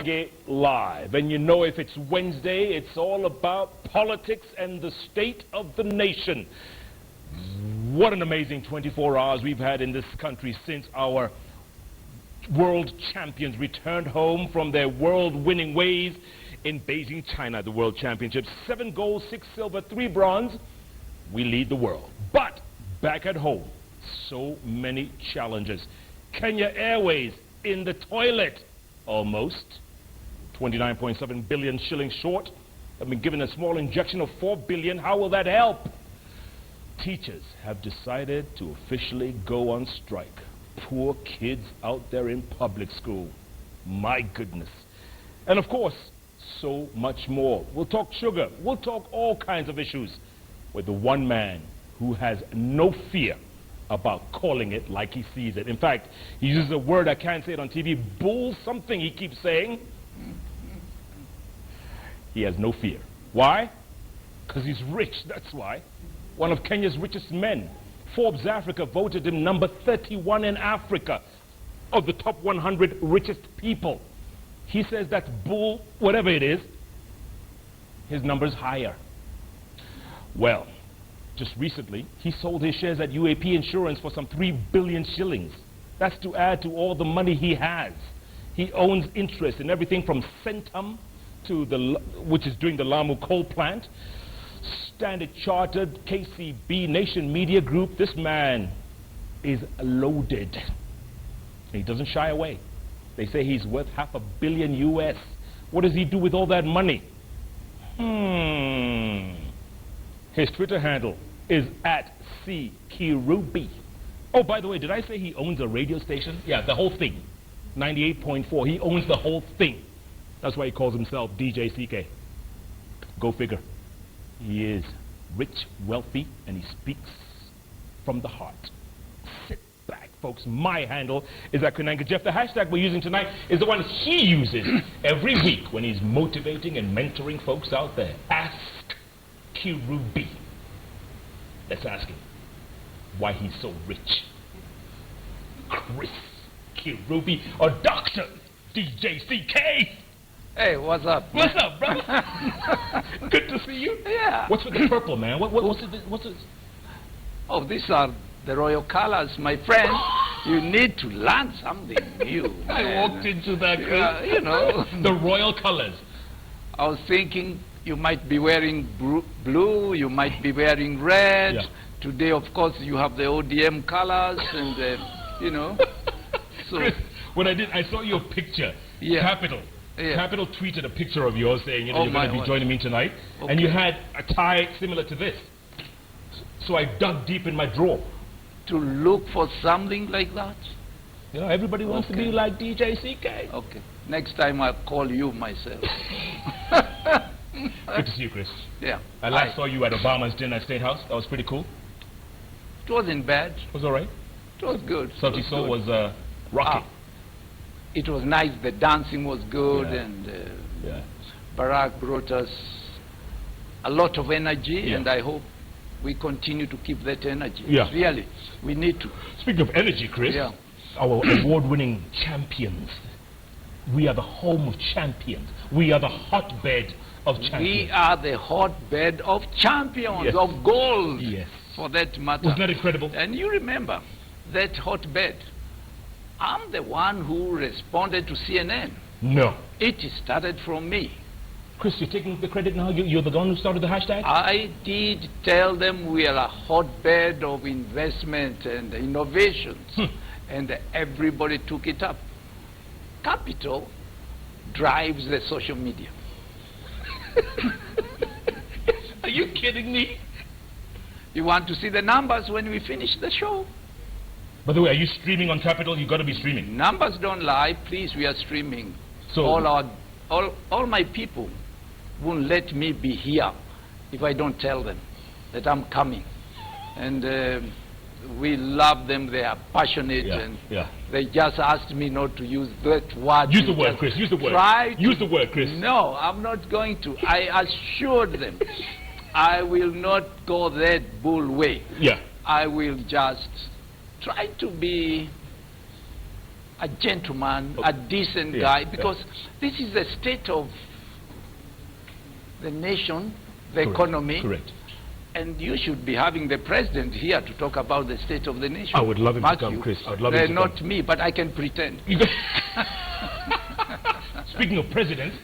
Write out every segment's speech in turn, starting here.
JKLive. And you know, if it's Wednesday, it's all about politics and the state of the nation. What an amazing 24 hours we've had in this country since our world champions returned home from their world-winning ways in Beijing, China, the World Championships. 7 gold, 6 silver, 3 bronze. We lead the world. But back at home, so many challenges. Kenya Airways in the toilet, almost. 29.7 billion shillings short. I've been given a small injection of 4 billion. How will that help? Teachers have decided to officially go on strike. Poor kids out there in public school. My goodness. And of course, so much more. We'll talk sugar. We'll talk all kinds of issues with the one man who has no fear about calling it like he sees it. In fact, he uses a word, I can't say it on TV, bull something he keeps saying. He has no fear. Why? Because he's rich, that's why. One of Kenya's richest men. Forbes Africa voted him number 31 in Africa of the top 100 richest people. He says that's bull, whatever it is. His number's higher. Well, just recently, he sold his shares at UAP Insurance for some 3 billion shillings. That's to add to all the money he has. He owns interest in everything from Centum, to which is doing the Lamu coal plant, Standard Chartered, KCB, Nation Media Group. This man is loaded. He doesn't shy away. They say he's worth $500 million US. What does he do with all that money? His Twitter handle is @CKirubi. Oh, by the way, did I say he owns a radio station? Yeah, the whole thing. 98.4. He owns the whole thing. That's why he calls himself DJ CK. Go figure. He is rich, wealthy, and he speaks from the heart. Sit back, folks. My handle is @Koinange. Jeff, the hashtag we're using tonight is the one he uses every week when he's motivating and mentoring folks out there. Ask Kirubi. Let's ask him why he's so rich. Chris Kirubi or Dr. DJ CK. Hey, what's up? What's up, brother? Good to see you. Yeah. What's with the purple, man? What's it? Oh, these are the royal colors, my friend. You need to learn something new. I walked into that, you know. The royal colors. I was thinking you might be wearing blue, you might be wearing red. Yeah. Today, of course, you have the ODM colors and, you know. So, Chris, when I saw your picture, yeah. Capital. Yeah. Capital tweeted a picture of yours saying, you know, you're going to be joining me tonight. Okay. And you had a tie similar to this. So I dug deep in my drawer. To look for something like that? You know, everybody wants to be like DJ CK. Okay. Next time I'll call you myself. Good to see you, Chris. Yeah. I last saw you at Obama's dinner at State House. That was pretty cool. It wasn't bad. It was all right. It was good. Sauti Soul was rocking. It was nice. The dancing was good, Yeah. and Yeah. Barack brought us a lot of energy, Yeah. and I hope we continue to keep that energy. Yeah. Really, we need to. Speaking of energy, Chris, Yeah. our award-winning champions. We are the home of champions. We are the hotbed of champions. We are the hotbed of champions, Yes. of gold, Yes. for that matter. Wasn't that incredible? And you remember that hotbed. I'm the one who responded to CNN. No. It started from me. Chris, you're taking the credit now? You're the one who started the hashtag? I did tell them we are a hotbed of investment and innovations, and everybody took it up. Capital drives the social media. Are you kidding me? You want to see the numbers when we finish the show? By the way, are you streaming on Capital? You've got to be streaming. Numbers don't lie. Please, we are streaming. So all my people won't let me be here if I don't tell them that I'm coming. And we love them. They are passionate, and they just asked me not to use that word. Use the word, Chris. Use the word. Use the word, Chris. No, I'm not going to. I assured them I will not go that bull way. Yeah. I will just try to be a gentleman, a decent guy, because this is the state of the nation, the economy. Correct. And you should be having the president here to talk about the state of the nation. I would love him to come, Chris. I would love him to come. Not me, but I can pretend. Speaking of presidents,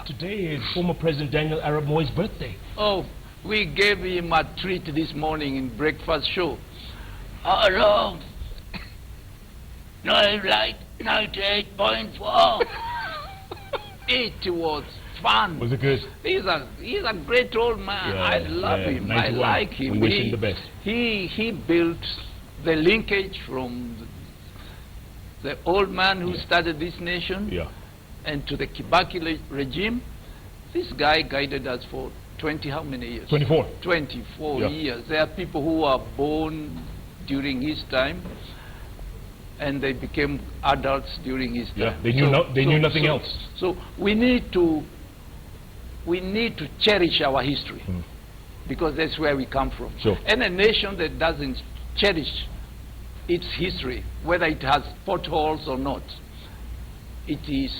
today is former President Daniel Arap Moi's birthday. Oh, we gave him a treat this morning in breakfast show. Hello. No, like 98.4. It was fun. Was it good? He's a great old man. I love him. 91. I like him. We wish him the best. He built the linkage from the old man who started this nation and to the Kibaki regime. This guy guided us for 20 how many years? 24. 24 years. There are people who were born during his time and they became adults during his time. They knew nothing else. So we need to cherish our history because that's where we come from. And a nation that doesn't cherish its history, whether it has potholes or not, it is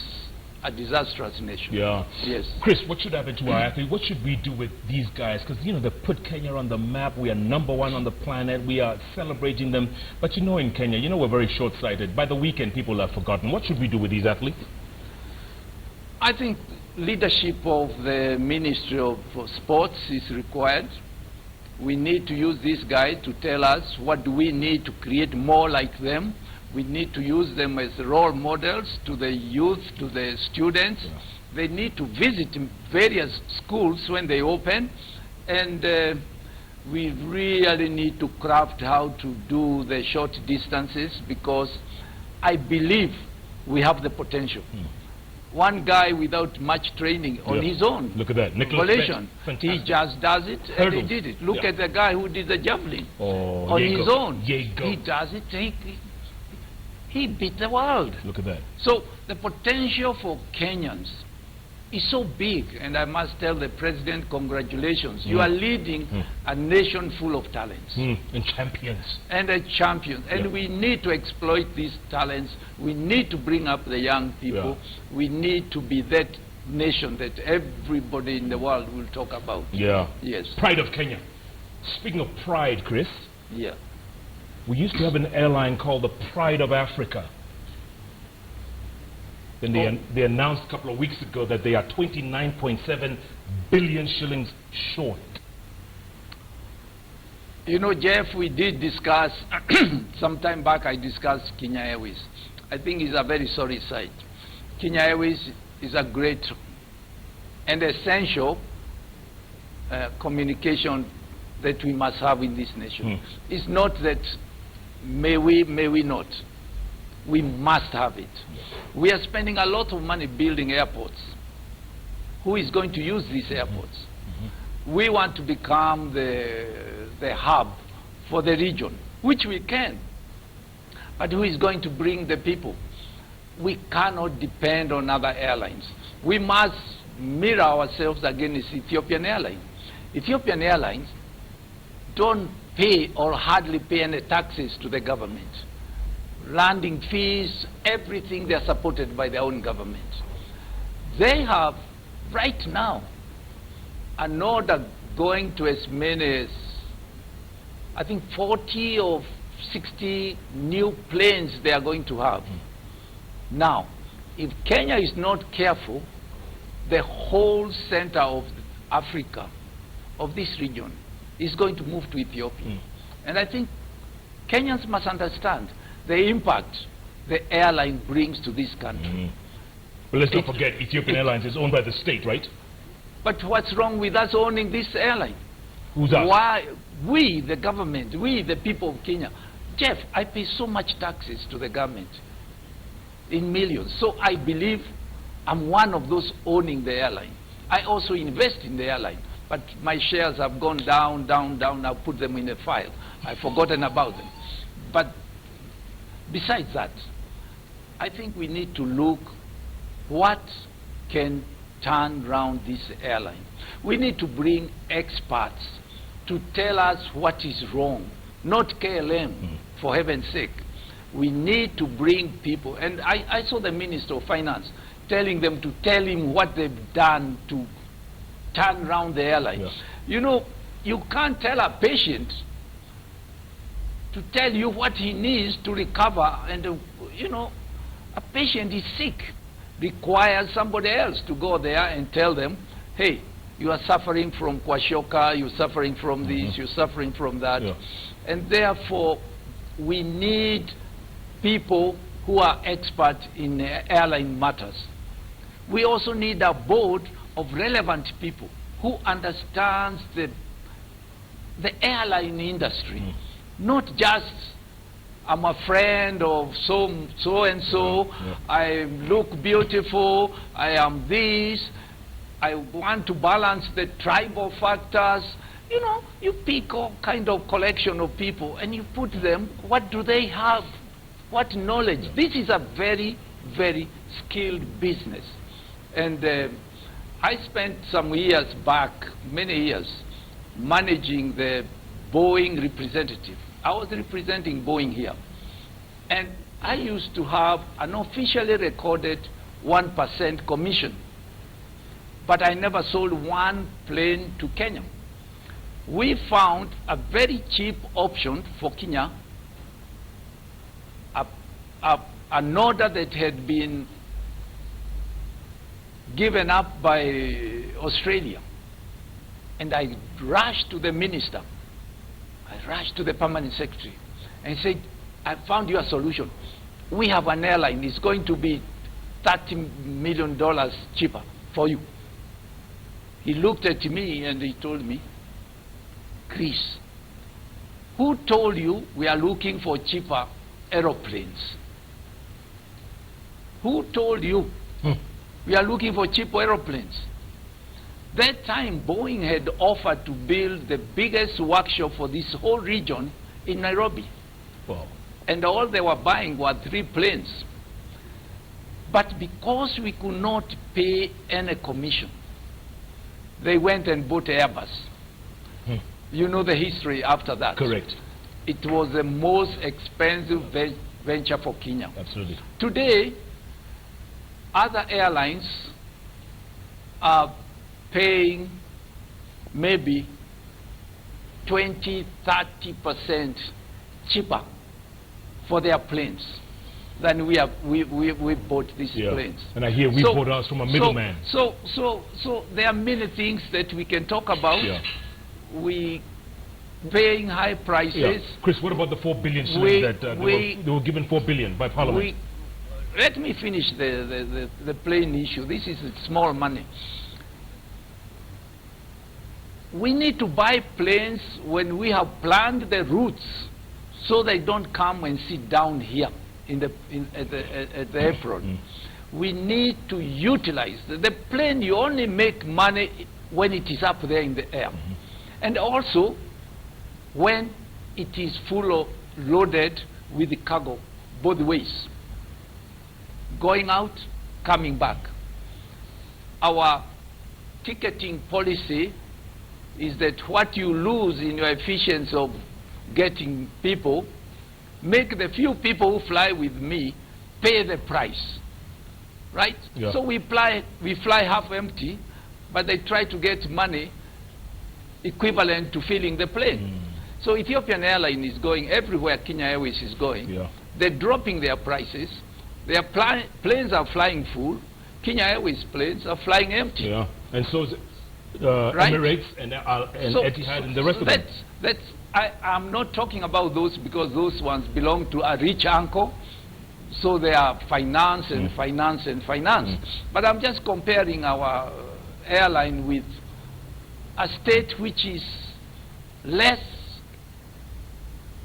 a disastrous nation. Yes. Chris, what should happen to our athletes? What should we do with these guys? Because, you know, they put Kenya on the map. We are #1 on the planet. We are celebrating them. But, you know, in Kenya, you know, we're very short-sighted. By the weekend, people have forgotten. What should we do with these athletes? I think leadership of the Ministry of Sports is required. We need to use these guys to tell us what do we need to create more like them. We need to use them as role models to the youth, to the students. They need to visit various schools when they open. And we really need to craft how to do the short distances because I believe we have the potential. One guy without much training on his own. Look at that. Volition. He just does it and he did it. Look at the guy who did the javelin on his own. He does it. He beat the world. Look at that. So the potential for Kenyans is so big, and I must tell the president, congratulations. You are leading a nation full of talents. And champions. And champions. And we need to exploit these talents. We need to bring up the young people. We need to be that nation that everybody in the world will talk about. Yes. Pride of Kenya. Speaking of pride, Chris. We used to have an airline called the Pride of Africa. Then they announced a couple of weeks ago that they are 29.7 billion shillings short. You know, Jeff, we did discuss, some time back I discussed Kenya Airways. I think it's a very sorry sight. Kenya Airways is a great and essential communication that we must have in this nation. It's not that may we not. We must have it. We are spending a lot of money building airports. Who is going to use these airports? We want to become the hub for the region, which we can. But who is going to bring the people? We cannot depend on other airlines. We must mirror ourselves against Ethiopian Airlines. Ethiopian Airlines don't pay or hardly pay any taxes to the government. Landing fees, everything, they are supported by their own government. They have, right now, an order going to as many as, I think, 40 or 60 new planes they are going to have. Now, if Kenya is not careful, the whole center of Africa, of this region, is going to move to Ethiopia. And I think Kenyans must understand the impact the airline brings to this country. But let's not forget, Ethiopian Airlines is owned by the state, right? But what's wrong with us owning this airline? Who's us? Why? We, the government, we, the people of Kenya. Jeff, I pay so much taxes to the government, in millions. So I believe I'm one of those owning the airline. I also invest in the airline. But my shares have gone down, down, down. I'll put them in a file. I've forgotten about them. But besides that, I think we need to look what can turn around this airline. We need to bring experts to tell us what is wrong, not KLM, for heaven's sake. We need to bring people. And I saw the Minister of Finance telling them to tell him what they've done to turn around the airline. Yeah. You know, you can't tell a patient to tell you what he needs to recover. And, you know, a patient is sick, requires somebody else to go there and tell them, hey, you are suffering from kwashiorkor, you're suffering from this, you're suffering from that. Yeah. And therefore, we need people who are expert in airline matters. We also need a board of relevant people who understands the airline industry, not just I'm a friend of so and so, I look beautiful, I am this, I want to balance the tribal factors. You know, you pick all kind of collection of people and you put them, what do they have? What knowledge? This is a very, very skilled business. And I spent some years back, many years, managing the Boeing representative. I was representing Boeing here. And I used to have an officially recorded 1% commission. But I never sold one plane to Kenya. We found a very cheap option for Kenya, an order that had been given up by Australia. And I rushed to the minister. I rushed to the permanent secretary and said, I found you a solution. We have an airline. It's going to be $30 million cheaper for you. He looked at me and he told me, Chris, who told you we are looking for cheaper aeroplanes? Who told you we are looking for cheaper aeroplanes? That time, Boeing had offered to build the biggest workshop for this whole region in Nairobi. Wow. And all they were buying were 3 planes. But because we could not pay any commission, they went and bought Airbus. You know the history after that. Correct. It was the most expensive venture for Kenya. Absolutely. Today, other airlines are paying maybe 20–30% cheaper for their planes than we bought these planes. And I hear we bought ours from a middleman. So there are many things that we can talk about. We paying high prices. Chris, what about the 4 billion shillings that they were given 4 billion by Parliament? Let me finish the plane issue. This is small money. We need to buy planes when we have planned the routes so they don't come and sit down here at the apron. We need to utilize the plane. You only make money when it is up there in the air. And also when it is loaded with the cargo both ways, going out, coming back. Our ticketing policy is that what you lose in your efficiency of getting people, make the few people who fly with me pay the price, right? So we fly half empty, but they try to get money equivalent to filling the plane. So Ethiopian Airline is going everywhere Kenya Airways is going. They're dropping their prices. Their planes are flying full. Kenya Airways planes are flying empty. And so is Emirates and Etihad and the rest of them. I'm not talking about those because those ones belong to a rich uncle. So they are finance and finance and finance. But I'm just comparing our airline with a state which is less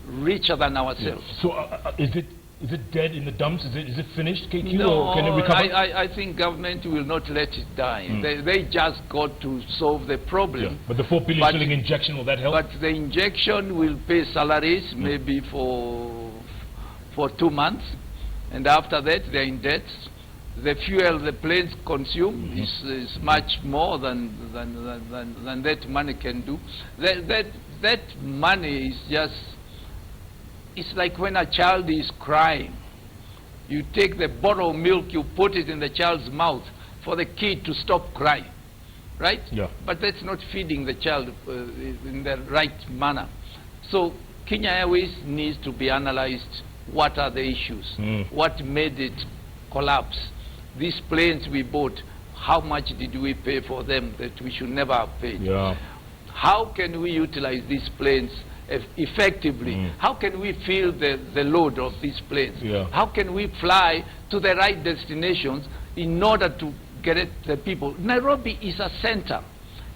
richer than ourselves. So is it dead in the dumps? Is it finished, KQ, no, or can it recover? I think government will not let it die. They just got to solve the problem. But the 4 billion shilling injection, will that help? But the injection will pay salaries maybe for 2 months, and after that they're in debt. The fuel the planes consume is much more than that money can do. That money is just it's like when a child is crying. You take the bottle of milk, you put it in the child's mouth for the kid to stop crying, right? Yeah. But that's not feeding the child in the right manner. So Kenya Airways needs to be analyzed. What are the issues? What made it collapse? These planes we bought, how much did we pay for them that we should never have paid? Yeah. How can we utilize these planes effectively? How can we fill the load of these planes? Yeah. How can we fly to the right destinations in order to get at the people? Nairobi is a center.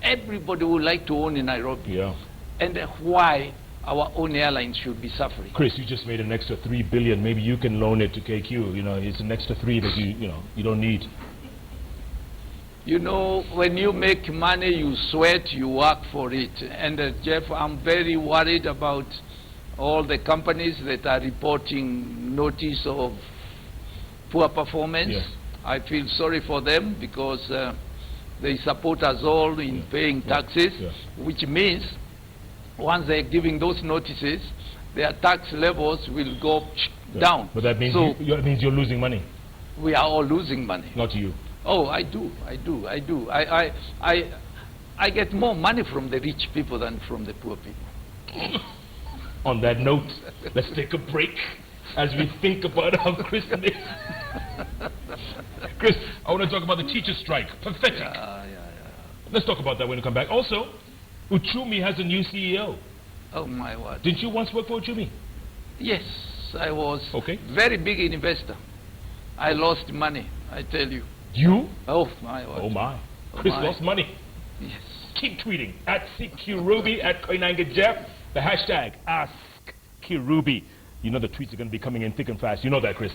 Everybody would like to own in Nairobi. Yeah. And why our own airlines should be suffering? Chris, you just made an extra $3 billion. Maybe you can loan it to KQ. You know, it's an extra 3 that you don't need. You know, when you make money, you sweat, you work for it. And Jeff, I'm very worried about all the companies that are reporting notice of poor performance. Yes. I feel sorry for them because they support us all in paying taxes, which means once they're giving those notices, their tax levels will go down. But that means, that means you're losing money. We are all losing money. Not you. Oh, I do. I get more money from the rich people than from the poor people. On that note, let's take a break as we think about how Chris makes. Chris, I want to talk about the teacher strike. Pathetic. Let's talk about that when we come back. Also, Uchumi has a new CEO. Oh my word. Didn't you once work for Uchumi? Yes, I was. Okay. Very big investor. I lost money, I tell you. You? Oh my word. Oh my. Chris lost money. Yes. Keep tweeting at Kirubi, at Koinange Jeff, the hashtag #AskKirubi. You know the tweets are going to be coming in thick and fast. You know that, Chris?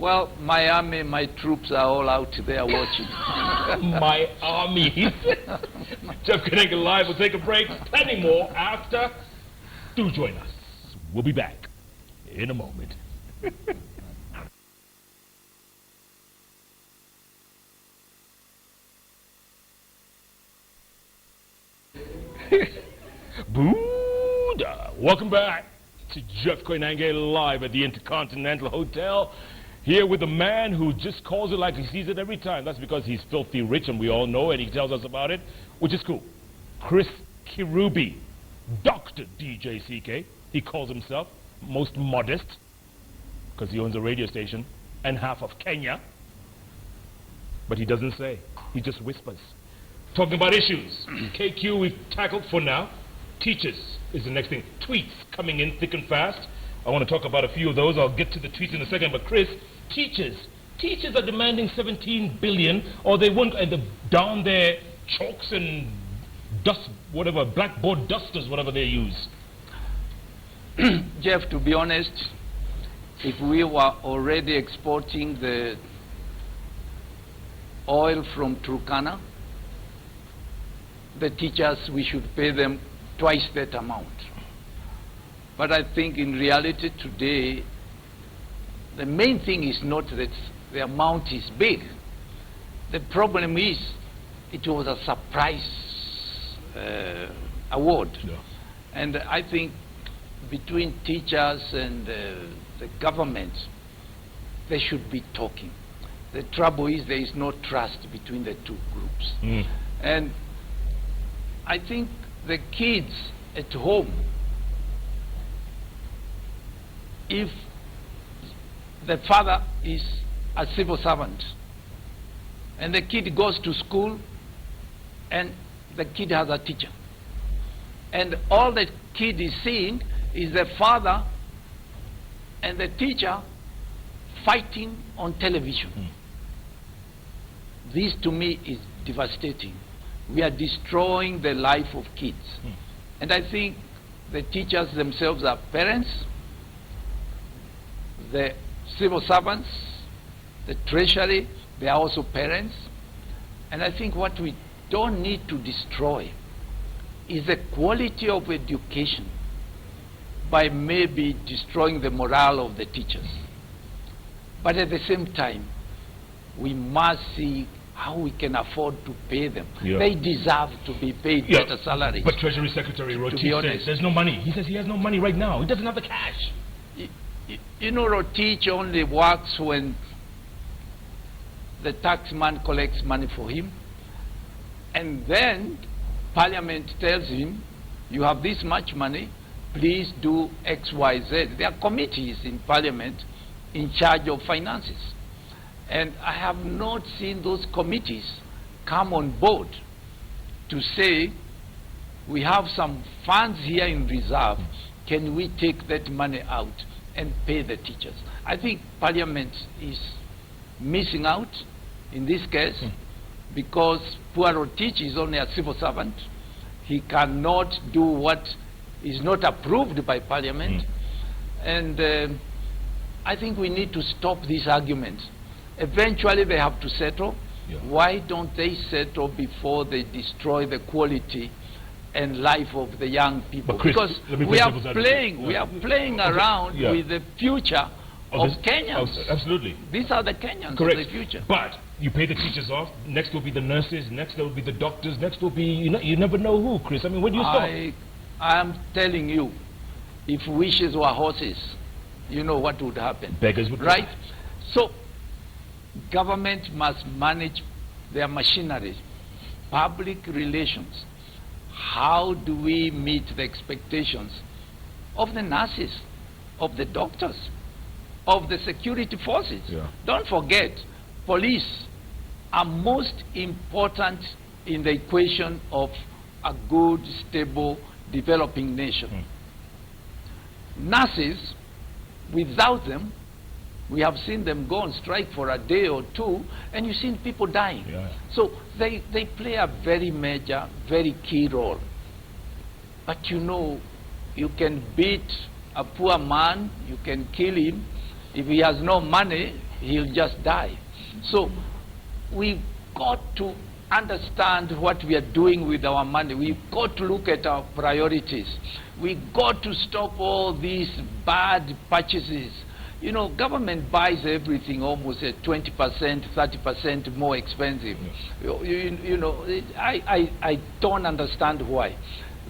Well, my army, my troops are all out there watching. My army. Jeff Koinange Live. We'll take a break. Plenty more after. Do join us. We'll be back in a moment. Buddha. Welcome back to Jeff Koinange Live at the Intercontinental Hotel. Here with a man who just calls it like he sees it every time. That's because he's filthy rich and we all know it. He tells us about it, which is cool. Chris Kirubi, Dr. DJ CK. He calls himself most modest because he owns a radio station and half of Kenya. But he doesn't say. He just whispers. Talking about issues. KQ we've tackled for now. Teachers is the next thing. Tweets coming in thick and fast. I want to talk about a few of those. I'll get to the tweets in a second. But Chris, teachers are demanding 17 billion or they won't down their chalks and dust, whatever, blackboard dusters, whatever they use. Jeff, to be honest, if we were already exporting the oil from Turkana, the teachers, we should pay them twice that amount. But I think in reality today, the main thing is not that the amount is big. The problem is it was a surprise award. Yeah. And I think between teachers and the government, they should be talking. The trouble is there is no trust between the two groups. And I think the kids at home, if the father is a civil servant and the kid goes to school and the kid has a teacher and all the kid is seeing is the father and the teacher fighting on television. This to me is devastating. We are destroying the life of kids. And I think the teachers themselves are parents, the civil servants, the treasury, they are also parents. And I think what we don't need to destroy is the quality of education by maybe destroying the morale of the teachers. But at the same time, we must see how we can afford to pay them. Yeah. They deserve to be paid better salaries. But Treasury Secretary Rotich says there's no money. He says he has no money right now. He doesn't have the cash. You know, Rotich only works when the taxman collects money for him, and then Parliament tells him, you have this much money, please do X, Y, Z. There are committees in Parliament in charge of finances. And I have not seen those committees come on board to say, we have some funds here in reserve, can we take that money out and pay the teachers? I think Parliament is missing out in this case because poor Rotich is only a civil servant. He cannot do what is not approved by Parliament. And I think we need to stop this argument. Eventually they have to settle. Yeah. Why don't they settle before they destroy the quality and life of the young people? Chris, because we are playing around with the future of Kenyans. Absolutely. These are the Kenyans Correct. of the future. But you pay the teachers off, next will be the nurses, next will be the doctors, next will be, you never know who, Chris. I mean, where do you stop? I am telling you, if wishes were horses, you know what would happen. Beggars would right? So, government must manage their machinery, public relations. How do we meet the expectations of the nurses, of the doctors, of the security forces? Yeah. Don't forget, police are most important in the equation of a good, stable, developing nation. Nurses, without them, we have seen them go on strike for a day or two, and you've seen people dying. Yeah. So they play a very major, very key role. But you know, you can beat a poor man, you can kill him. If he has no money, he'll just die. So we've got to understand what we are doing with our money. We've got to look at our priorities. We've got to stop all these bad purchases. You know, government buys everything almost at 20%, 30% more expensive. Yes. You know, I don't understand why.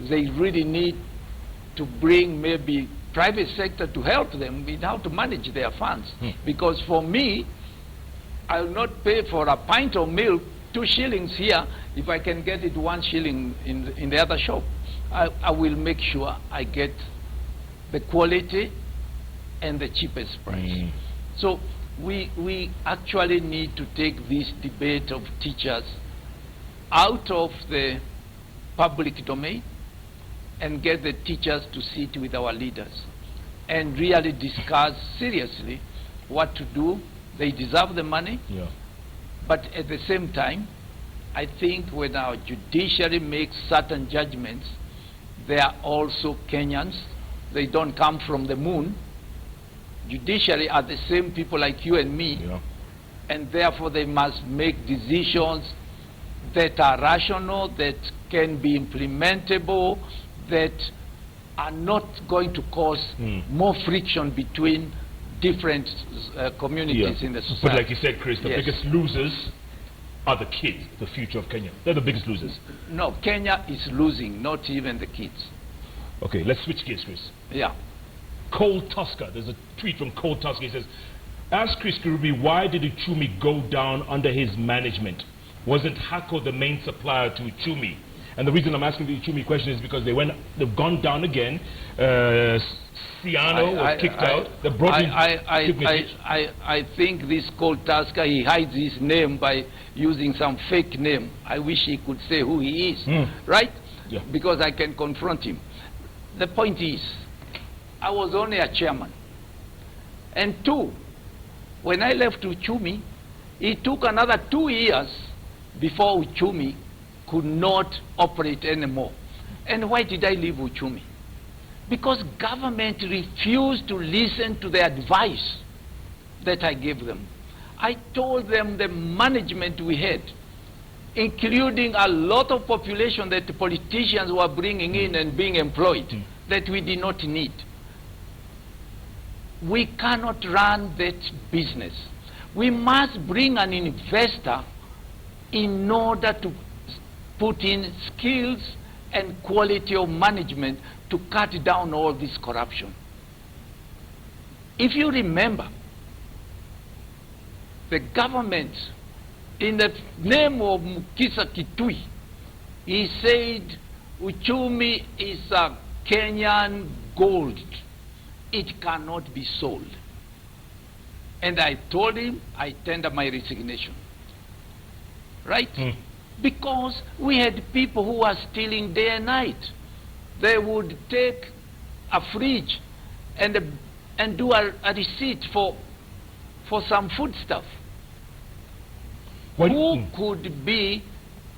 They really need to bring maybe private sector to help them in how to manage their funds. Because for me, I'll not pay for a pint of milk 2 shillings here if I can get it 1 shilling in the other shop. I will make sure I get the quality and the cheapest price. So we actually need to take this debate of teachers out of the public domain and get the teachers to sit with our leaders and really discuss seriously what to do. They deserve the money, but at the same time, I think when our judiciary makes certain judgments, they are also Kenyans. They don't come from the moon. Judiciary are the same people like you and me, and therefore they must make decisions that are rational, that can be implementable, that are not going to cause more friction between different communities in the society. But like you said, Chris, the biggest losers are the kids, the future of Kenya. They're the biggest losers. No, Kenya is losing, not even the kids. Okay, let's switch gears, Chris. Yeah. Cole Tusker, there's a tweet from Cole Tusker. He says, ask Chris Kirubi, why did Uchumi go down under his management? Wasn't Hako the main supplier to Uchumi? And the reason I'm asking the Uchumi question is because they've gone down again. Siano was kicked out. They brought in I think this Cole Tusker, he hides his name by using some fake name. I wish he could say who he is, right? Yeah. Because I can confront him. The point is, I was only a chairman. And 2, when I left Uchumi, it took another 2 years before Uchumi could not operate anymore. And why did I leave Uchumi? Because government refused to listen to the advice that I gave them. I told them the management we had, including a lot of population that the politicians were bringing in and being employed, that we did not need. We cannot run that business. We must bring an investor in order to put in skills and quality of management to cut down all this corruption. If you remember, the government, in the name of Mukisa Kitui, he said, Uchumi is a Kenyan gold. It cannot be sold. And I told him I tender my resignation. Right? Because we had people who were stealing day and night. They would take a fridge and do a receipt for some food stuff. Who could be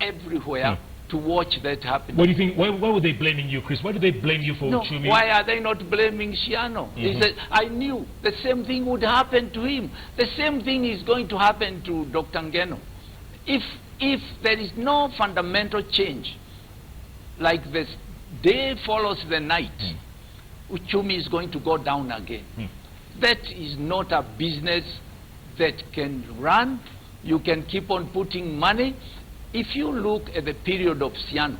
everywhere to watch that happen? What do you think? Why were they blaming you, Chris? Why do they blame you for Uchumi? Why are they not blaming Siano? He said, I knew the same thing would happen to him. The same thing is going to happen to Dr. Ngeno. If there is no fundamental change, like this day follows the night, Uchumi is going to go down again. That is not a business that can run. You can keep on putting money. If you look at the period of Siano,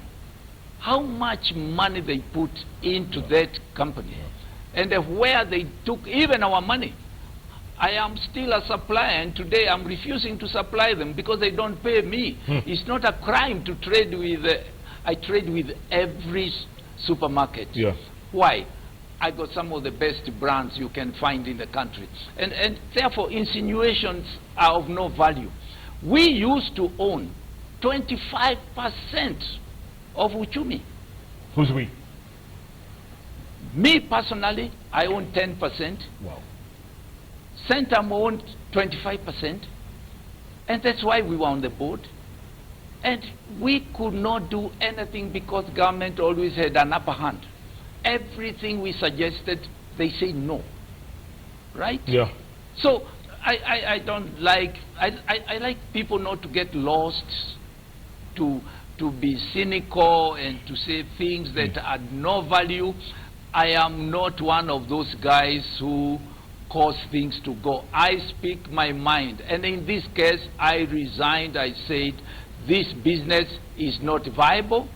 how much money they put into that company, and where they took even our money. I am still a supplier, and today I'm refusing to supply them because they don't pay me. It's not a crime to trade with, I trade with every supermarket. Why? I got some of the best brands you can find in the country. And therefore, insinuations are of no value. We used to own 25% of Uchumi. Who's we? Me personally, I own 10%. Wow. Centum owned 25%. And that's why we were on the board. And we could not do anything because government always had an upper hand. Everything we suggested, they say no. Right? Yeah. So I don't like, I like people not to get lost, to be cynical and to say things that are no value. I am not one of those guys who cause things to go. I speak my mind. And in this case, I resigned. I said, this business is not viable.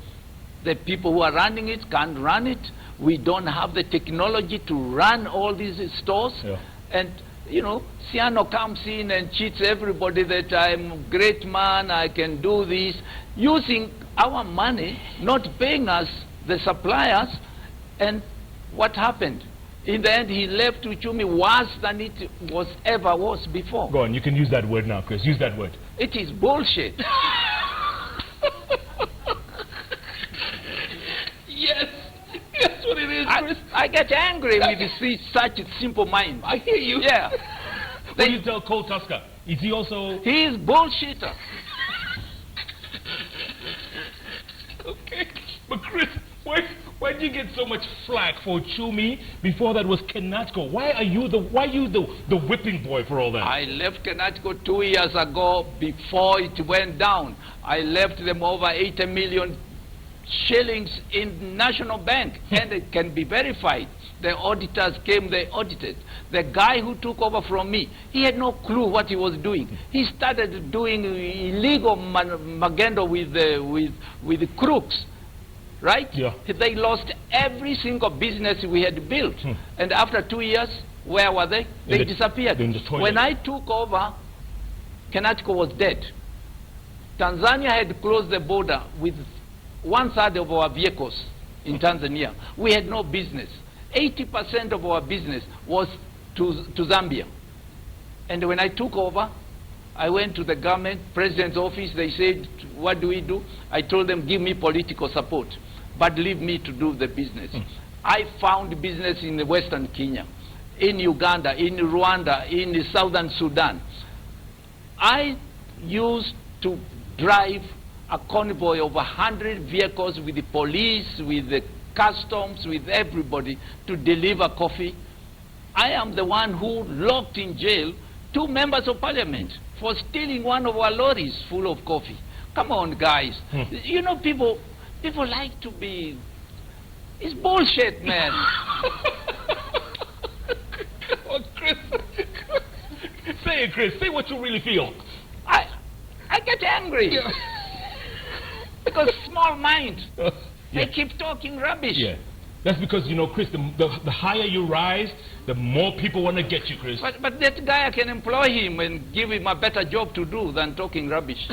The people who are running it can't run it. We don't have the technology to run all these stores. And, you know, Siano comes in and cheats everybody that I'm a great man, I can do this, using our money, not paying us, the suppliers. And what happened? In the end, he left Uchumi worse than it was ever was before. Go on, you can use that word now, Chris. Use that word. It is bullshit. Yes. That's what it is, Chris. I get angry with such a simple mind. I hear you. Yeah. What do you tell Cole Tusker? Is he also... He is bullshitter. Okay. But Chris, why did you get so much flack for Uchumi? Before that was Kenatco. Why are you the whipping boy for all that? I left Kenatco 2 years ago before it went down. I left them over 80 million shillings in National Bank, and it can be verified. The auditors came, they audited. The guy who took over from me, he had no clue what he was doing. He started doing illegal magendo with the crooks, right? Yeah. They lost every single business we had built. And after 2 years, where were they? They disappeared. When I took over, Kenatco was dead. Tanzania had closed the border with 1/3 of our vehicles in Tanzania. We had no business. 80% of our business was to Zambia. And when I took over, I went to the government, president's office. They said, what do we do? I told them, give me political support, but leave me to do the business. I found business in the Western Kenya, in Uganda, in Rwanda, in the Southern Sudan. I used to drive a convoy of 100 vehicles with the police, with the customs, with everybody to deliver coffee. I am the one who locked in jail 2 members of parliament for stealing one of our lorries full of coffee. Come on, guys. You know, people like to be... It's bullshit, man. Chris. Say it, Chris. Say what you really feel. I get get angry. Yeah. Because small mind, Yeah. they keep talking rubbish. Yeah. That's because, you know, Chris, the higher you rise, the more people want to get you, Chris. But that guy, I can employ him and give him a better job to do than talking rubbish.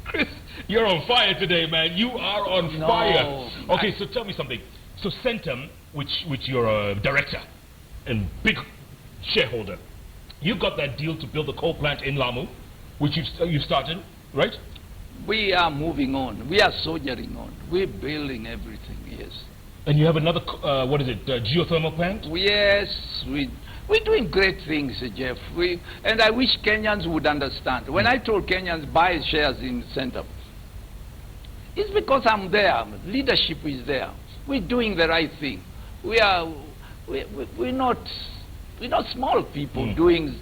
Chris, you're on fire today, man. You are on fire. Okay, so tell me something. So Centum, which you're a director and big shareholder, you got that deal to build a coal plant in Lamu, which you've started, right? We are moving on. We are soldiering on. We're building everything, yes. And you have another, what is it, geothermal plant? Yes, we're doing great things, Jeff. And I wish Kenyans would understand. When I told Kenyans buy shares in Centum, it's because I'm there. Leadership is there. We're doing the right thing. We're not small people doing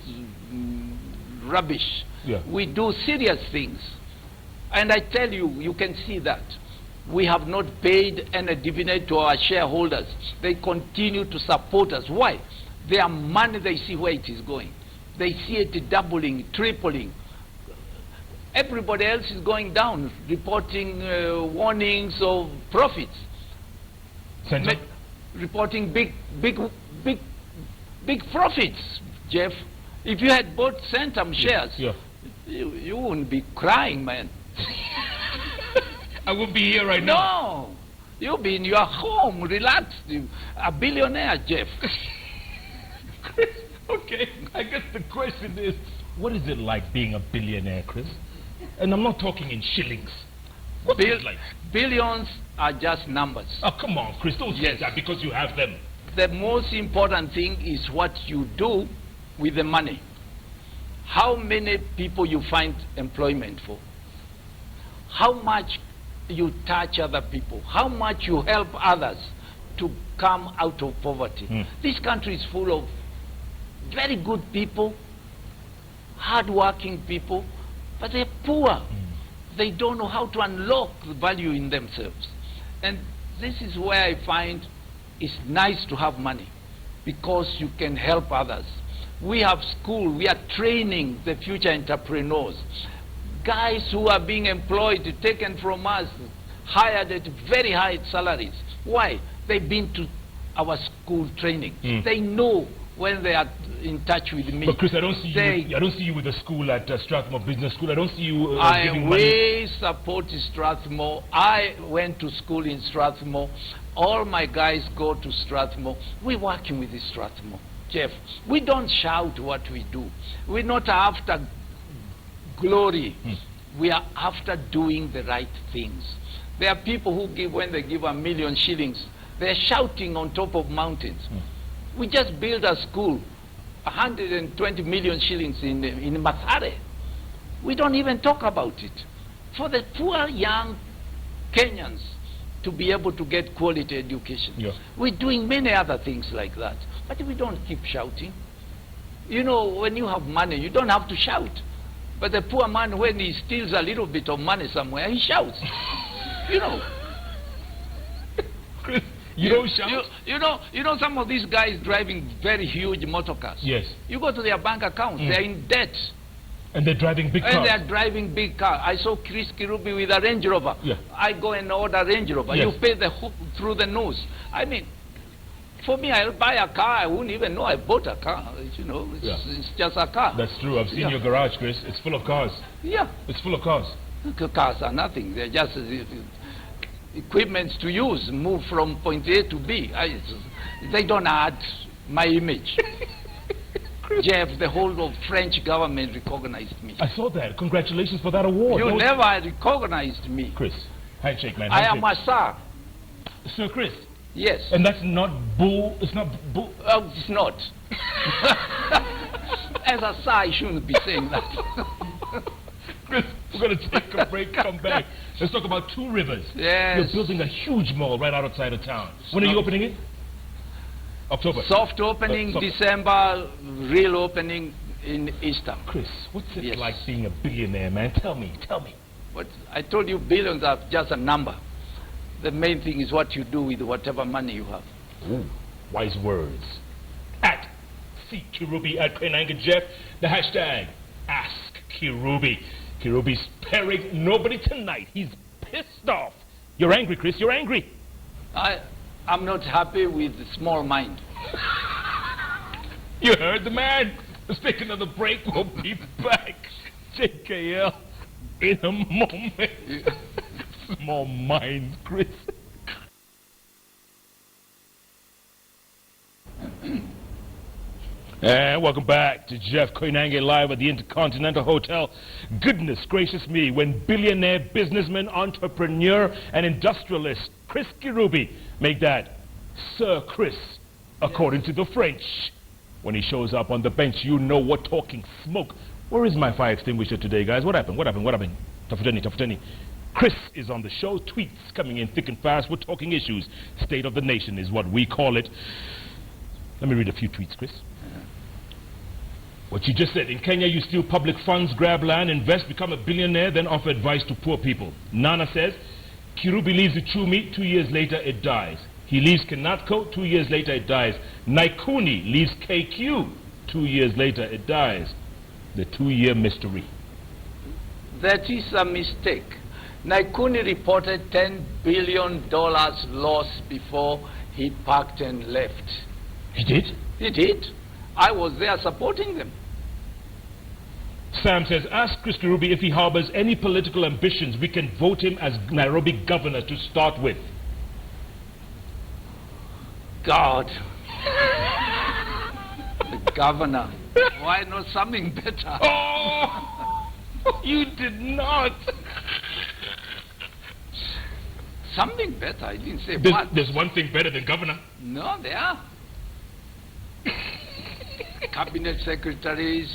rubbish. Yeah. We do serious things. And I tell you, you can see that. We have not paid any dividend to our shareholders. They continue to support us. Why? Their money, they see where it is going. They see it doubling, tripling. Everybody else is going down, reporting warnings of profits. Reporting big profits, Jeff. If you had bought Centum shares, you wouldn't be crying, man. I wouldn't be here right now. No, you'll be in your home, relaxed, a billionaire, Jeff. Okay, I guess the question is, what is it like being a billionaire, Chris? And I'm not talking in shillings. What's it like? Billions are just numbers. Oh, come on, Chris, don't say that because you have them. The most important thing is what you do with the money. How many people you find employment for? How much you touch other people? How much you help others to come out of poverty? This country is full of very good people, hard-working people, but they're poor. They don't know how to unlock the value in themselves. And this is where I find it's nice to have money, because you can help others. We have school, we are training the future entrepreneurs. Guys who are being employed, taken from us, hired at very high salaries. Why? They've been to our school training. They know when they are in touch with me. But Chris, I don't see you. I don't see you with a school at Strathmore Business School. I don't see you giving money. We support Strathmore. I went to school in Strathmore. All my guys go to Strathmore. We're working with Strathmore, Jeff. We don't shout what we do. We're not after glory. We are after doing the right things. There are people who give, when they give 1 million shillings, they're shouting on top of mountains. We just built a school, 120 million shillings in Mathare. We don't even talk about it. For the poor young Kenyans to be able to get quality education. We're doing many other things like that. But we don't keep shouting. You know, when you have money, you don't have to shout. But the poor man, when he steals a little bit of money somewhere, he shouts. You know. Chris, you don't shout? You know some of these guys driving very huge motor cars. Yes. You go to their bank accounts, they're in debt. And they're driving big cars. And they're driving big cars. I saw Chris Kirubi with a Range Rover. I go and order a Range Rover. You pay the hook through the nose. I mean, for me, I'll buy a car. I wouldn't even know I bought a car. You know, it's just a car. That's true. I've seen your garage, Chris. It's full of cars. Yeah. It's full of cars. Cars are nothing. They're just equipments to use, move from point A to B. They don't add my image. Jeff, the whole of French government recognized me. I saw that. Congratulations for that award. You never recognized me. Chris, handshake, man. Handshake. I am a sir. Sir Chris. Yes. And that's not bull. It's not bull. Oh, it's not. As a sir, I shouldn't be saying that. Chris, we're going to take a break, come back. Let's talk about Two Rivers. Yes. You're building a huge mall right outside of town. When are you opening it? October. Soft opening, December, real opening in Easter. Chris, what's it like being a billionaire, man? Tell me. What I told you, billions are just a number. The main thing is what you do with whatever money you have. Ooh, wise words. At C. Kirubi, at Koinange Jeff, the hashtag Ask Kirubi. Kirubi's sparing nobody tonight. He's pissed off. You're angry, Chris. You're angry. I'm not happy with the small mind. You heard the man. Let's take another break. We'll be back. JKL in a moment. Small minds, Chris. And welcome back to Jeff Koinange live at the Intercontinental Hotel. Goodness gracious me, when billionaire businessman, entrepreneur, and industrialist Chris Kirubi make that Sir Chris, according to the French. When he shows up on the bench, you know we're talking smoke. Where is my fire extinguisher today, guys? What happened? What happened? What happened? Tafutani. Chris is on the show. Tweets coming in thick and fast. We're talking issues. State of the nation is what we call it. Let me read a few tweets, Chris. What you just said, in Kenya you steal public funds, grab land, invest, become a billionaire, then offer advice to poor people. Nana says, Kirubi leaves the Chumi, 2 years later it dies. He leaves Kenatko, 2 years later it dies. Naikuni leaves KQ, 2 years later it dies. The 2-year mystery. That is a mistake. Naikuni reported $10 billion loss before he packed and left. He did? He did. I was there supporting them. Sam says, ask Chris Kirubi if he harbors any political ambitions. We can vote him as Nairobi governor to start with. God. The governor. Why not something better? Oh! You did not. Something better. I didn't say what. There's one thing better than governor. No, there are. Cabinet secretaries.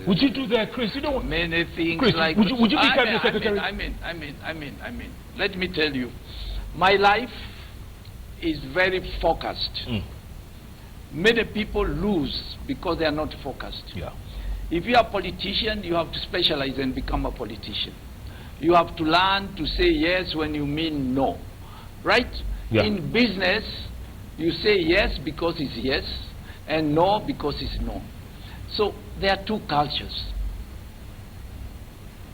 Would you do that, Chris? You don't. Many things, Chris, like. Would you be cabinet secretary? I mean. Let me tell you, my life is very focused. Many people lose because they are not focused. Yeah. If you are a politician, you have to specialize and become a politician. You have to learn to say yes when you mean no, right? Yeah. In business, you say yes because it's yes, and no because it's no. So there are two cultures.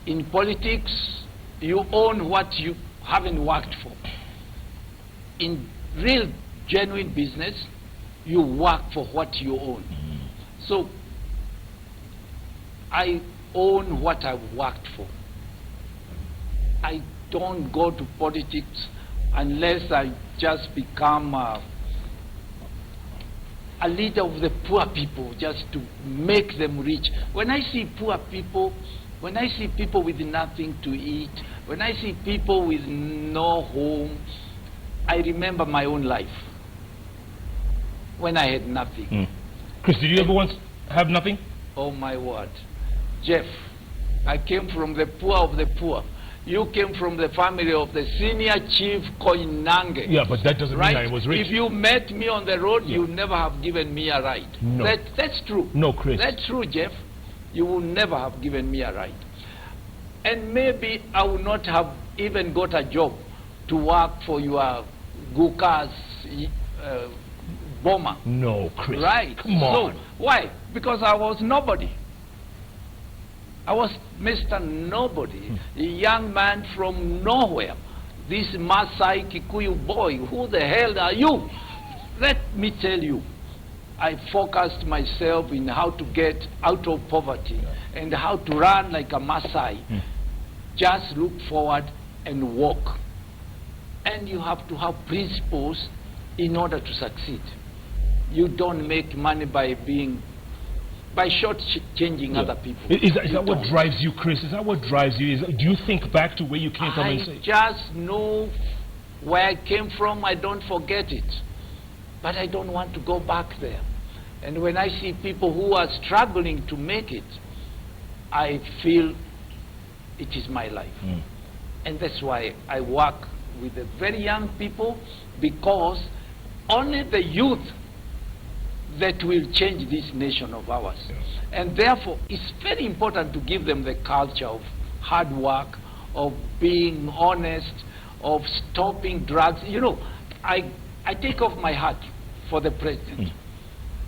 In politics, you own what you haven't worked for. In real, genuine business, you work for what you own. So I own what I've worked for. I don't go to politics unless I just become a leader of the poor people, just to make them rich. When I see poor people, when I see people with nothing to eat, when I see people with no home, I remember my own life when I had nothing. Chris, did you ever once have nothing? Oh my word. Jeff, I came from the poor of the poor. You came from the family of the senior chief Koinange. Yeah, but that doesn't mean I was rich. If you met me on the road, you would never have given me a ride. No. That's true. No, Chris. That's true, Jeff. You will never have given me a ride. And maybe I would not have even got a job to work for your Guka's bomber. No, Chris. Right. Come on. So, why? Because I was nobody. I was Mr. Nobody, a young man from nowhere. This Maasai Kikuyu boy, who the hell are you? Let me tell you, I focused myself in how to get out of poverty and how to run like a Maasai. Just look forward and walk. And you have to have principles in order to succeed. You don't make money by short-changing other people. Is that what drives you, Chris? Is that what drives you? Do you think back to where you came from and say... I just know where I came from. I don't forget it. But I don't want to go back there. And when I see people who are struggling to make it, I feel it is my life. And that's why I work with the very young people, because only the youth that will change this nation of ours. And therefore, it's very important to give them the culture of hard work, of being honest, of stopping drugs. You know, I take off my hat for the president.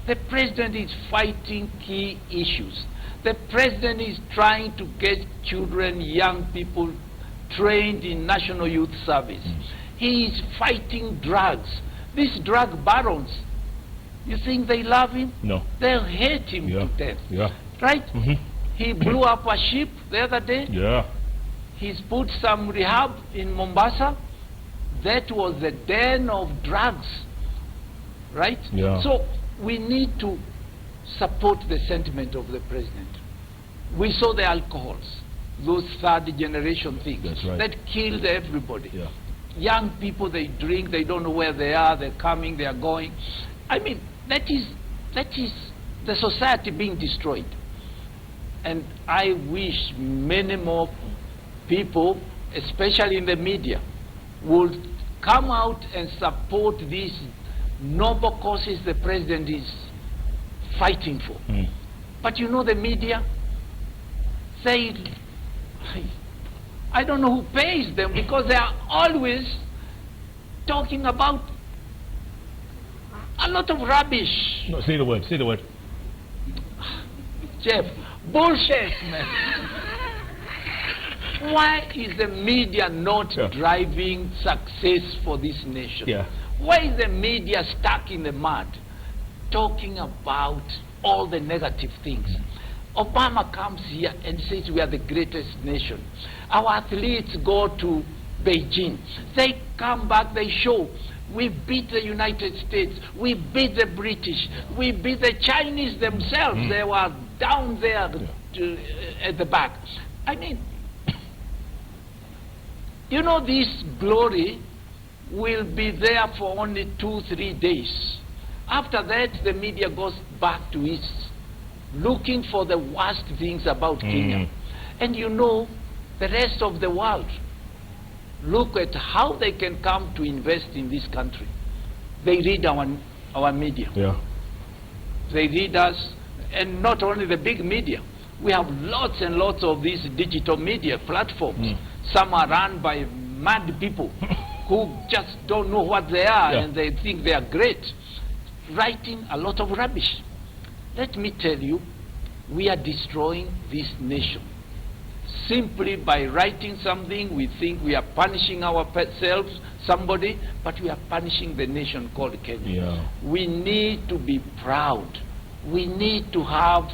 The president is fighting key issues. The president is trying to get children, young people, trained in National Youth Service. He is fighting drugs. These drug barons, you think they love him? No. They'll hate him to death. Right? He blew up a ship the other day. He's put some rehab in Mombasa. That was the den of drugs. Right? So we need to support the sentiment of the president. We saw the alcohols, those third generation things that killed everybody. Young people, they drink, they don't know where they are, they're coming, they are going. I mean, that is the society being destroyed. And I wish many more people, especially in the media, would come out and support these noble causes the president is fighting for. But you know, the media, I don't know who pays them, because they are always talking about a lot of rubbish. No, say the word, say the word. Jeff, bullshit, man. Why is the media not driving success for this nation? Why is the media stuck in the mud, talking about all the negative things? Obama comes here and says we are the greatest nation. Our athletes go to Beijing. They come back, they show we beat the United States, we beat the British, we beat the Chinese themselves. They were down there at the back. I mean, you know, this glory will be there for only 2-3 days. After that, the media goes back to its looking for the worst things about Kenya. And you know, the rest of the world, look at how they can come to invest in this country. They read our media. They read us, and not only the big media. We have lots and lots of these digital media platforms. Some are run by mad people who just don't know what they are, and they think they are great, writing a lot of rubbish. Let me tell you, we are destroying this nation. Simply by writing something, we think we are punishing ourselves, somebody, but we are punishing the nation called Kenya. We need to be proud. We need to have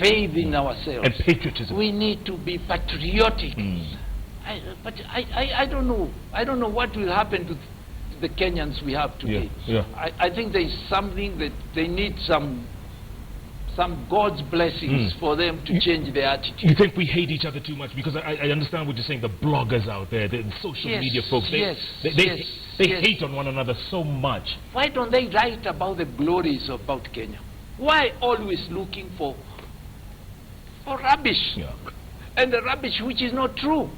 faith in ourselves. And patriotism. We need to be patriotic. But I don't know. I don't know what will happen to the Kenyans we have today. I think there is something that they need some God's blessings for them to change their attitude. You think we hate each other too much? Because I understand what you're saying, the bloggers out there, the social media folks, they hate on one another so much. Why don't they write about the glories about Kenya? Why always looking for rubbish? And the rubbish which is not true.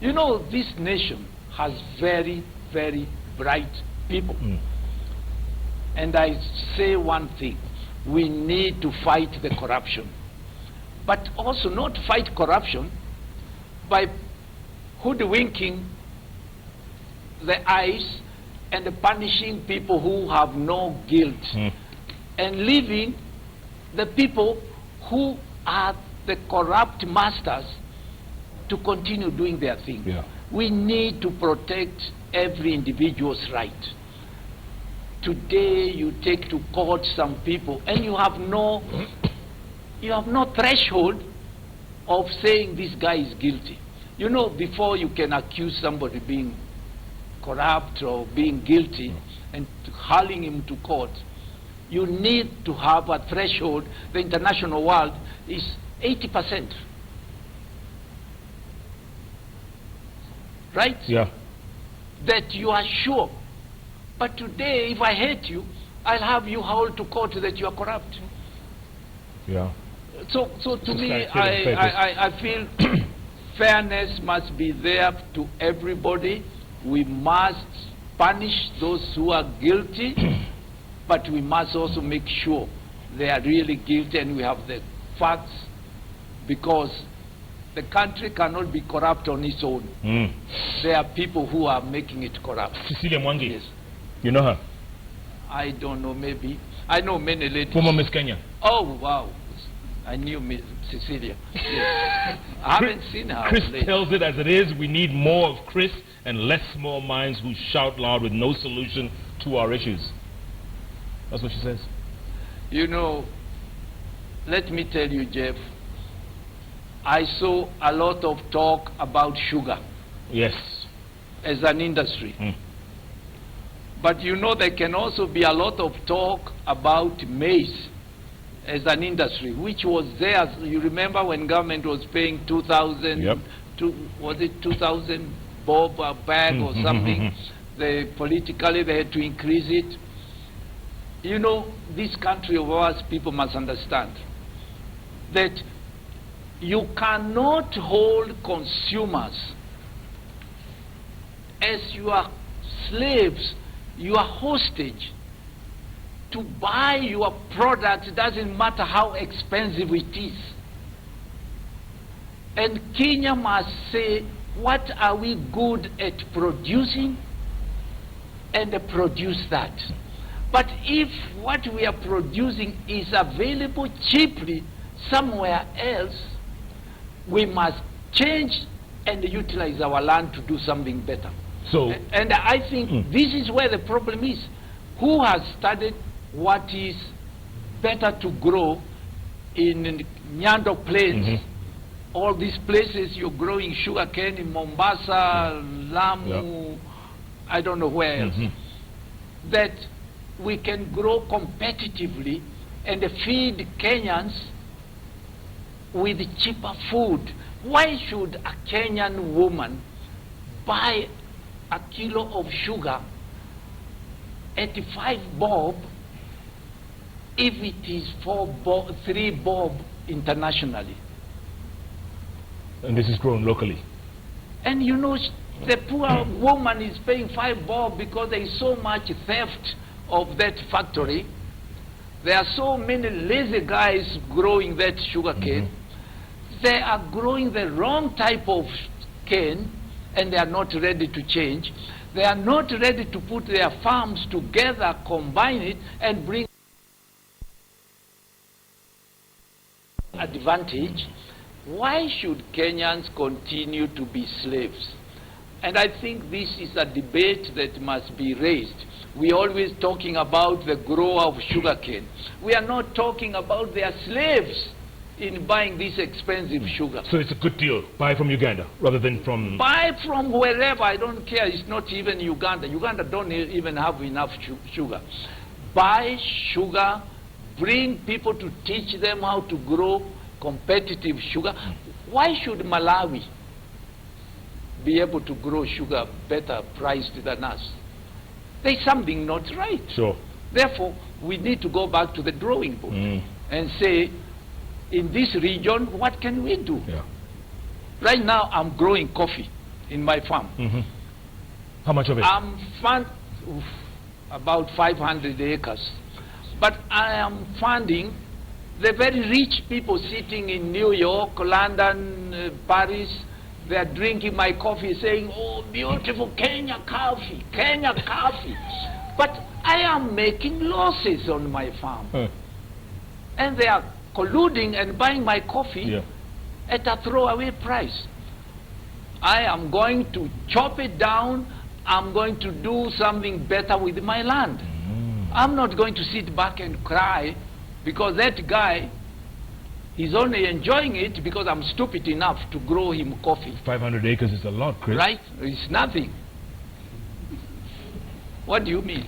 You know, this nation has very, very bright people. And I say one thing, we need to fight the corruption. But also not fight corruption by hoodwinking the eyes and punishing people who have no guilt. And leaving the people who are the corrupt masters to continue doing their thing. We need to protect every individual's right. Today you take to court some people and you have no threshold of saying this guy is guilty. You know, before you can accuse somebody being corrupt or being guilty and hurling him to court, you need to have a threshold. The international world is 80%. Right? That you are sure. But today, if I hate you, I'll have you hauled to court that you are corrupt. So to me, I feel fairness must be there to everybody. We must punish those who are guilty, but we must also make sure they are really guilty and we have the facts, because the country cannot be corrupt on its own. There are people who are making it corrupt. Cecilia Mwangi. You know her? I don't know, maybe. I know many ladies. Former Miss Kenya. Oh, wow. I knew Cecilia. Yes. I haven't seen her. Chris tells it as it is. We need more of Chris and less small minds who shout loud with no solution to our issues. That's what she says. You know, let me tell you, Jeff, I saw a lot of talk about sugar. Yes. As an industry. But you know, there can also be a lot of talk about maize as an industry, which was there. You remember when government was paying 2,000, yep. Was it 2,000 bob a bag or something? Politically they had to increase it. You know, this country of ours, people must understand that you cannot hold consumers as your slaves, your hostage, to buy your product. It doesn't matter how expensive it is. And Kenya must say, what are we good at producing, and produce that. But if what we are producing is available cheaply somewhere else, we must change and utilize our land to do something better. So, and I think this is where the problem is. Who has studied what is better to grow in Nyando Plains? All these places you're growing sugar cane in Mombasa, Lamu, I don't know where else. That we can grow competitively and feed Kenyans with cheaper food. Why should a Kenyan woman buy a kilo of sugar at 5 bob if it is 3 bob internationally? And this is grown locally. And you know, the poor woman is paying 5 bob because there is so much theft of that factory. There are so many lazy guys growing that sugar cane. They are growing the wrong type of cane, and they are not ready to change. They are not ready to put their farms together, combine it, and bring advantage. Why should Kenyans continue to be slaves? And I think this is a debate that must be raised. We are always talking about the grower of sugarcane. We are not talking about their slaves in buying this expensive sugar. So it's a good deal. Buy from Uganda rather than from... Buy from wherever. I don't care. It's not even Uganda. Uganda don't even have enough sugar. Buy sugar. Bring people to teach them how to grow competitive sugar. Why should Malawi be able to grow sugar better priced than us? There's something not right. Sure. Therefore, we need to go back to the drawing board and say, in this region, what can we do? Yeah. Right now, I'm growing coffee in my farm. How much of it? I'm about 500 acres. But I am funding the very rich people sitting in New York, London, Paris. They are drinking my coffee saying, oh, beautiful Kenya coffee, Kenya coffee. But I am making losses on my farm. And they are colluding and buying my coffee at a throwaway price. I am going to chop it down. I'm going to do something better with my land. I'm not going to sit back and cry because that guy, he's only enjoying it because I'm stupid enough to grow him coffee. 500 acres is a lot, Chris. Right? It's nothing. What do you mean?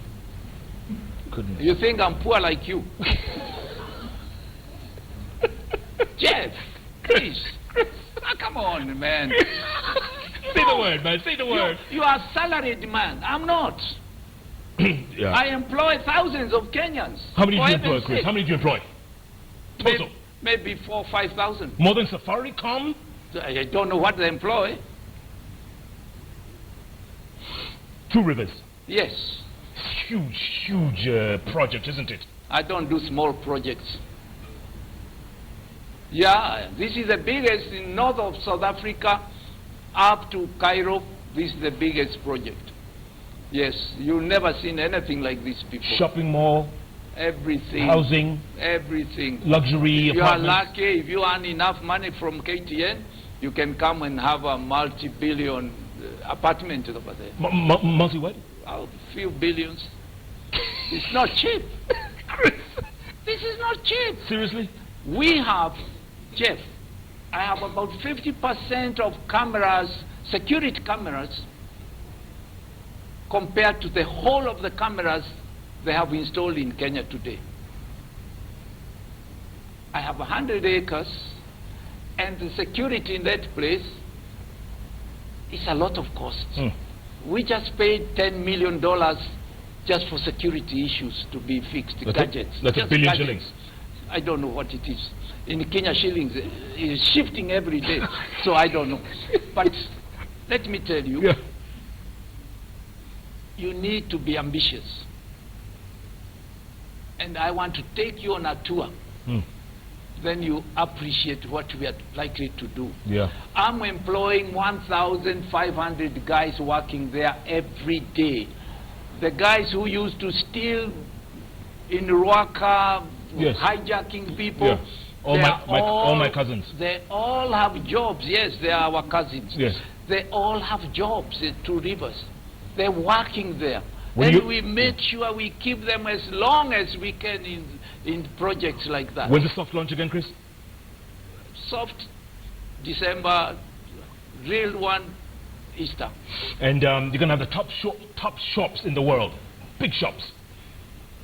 Goodness. You think I'm poor like you? Jeff, Chris, come on, man. Say the word, man. Say the word. You are a salaried man. I'm not. I employ thousands of Kenyans. How many do you employ, Chris? How many do you employ? Total. Maybe 4,000 or 5,000. More than Safaricom? I don't know what they employ. 2 Rivers. Yes. Huge project, isn't it? I don't do small projects. Yeah, this is the biggest in north of South Africa, up to Cairo. This is the biggest project. Yes, you've never seen anything like this before. Shopping mall. Everything. Housing. Everything. Luxury If you are apartments. lucky, if you earn enough money from KTN, you can come and have a multi-billion apartment over there. Multi what? A few billions. It's not cheap. This is not cheap. Seriously? We have, Jeff, I have about 50% of cameras, security cameras, compared to the whole of the cameras they have installed in Kenya today. I have 100 acres, and the security in that place is a lot of cost. We just paid $10 million just for security issues to be fixed, gadgets. That's just $1 billion gadgets. shillings. I don't know what it is. In Kenya shillings, it's shifting every day, so I don't know. But let me tell you, Yeah. you need to be ambitious. And I want to take you on a tour. Then you appreciate what we are likely to do. Yeah. I'm employing 1,500 guys working there every day. The guys who used to steal in Rwaka, Yes. hijacking people, Yeah. All my cousins. they all have jobs. Yes, they are our cousins. Yes. They all have jobs in Two Rivers. They're working there. When And you- we make sure we keep them as long as we can in projects like that. When's the soft launch again, Chris? Soft December, real one Easter. And you're going to have the top shops in the world. Big shops.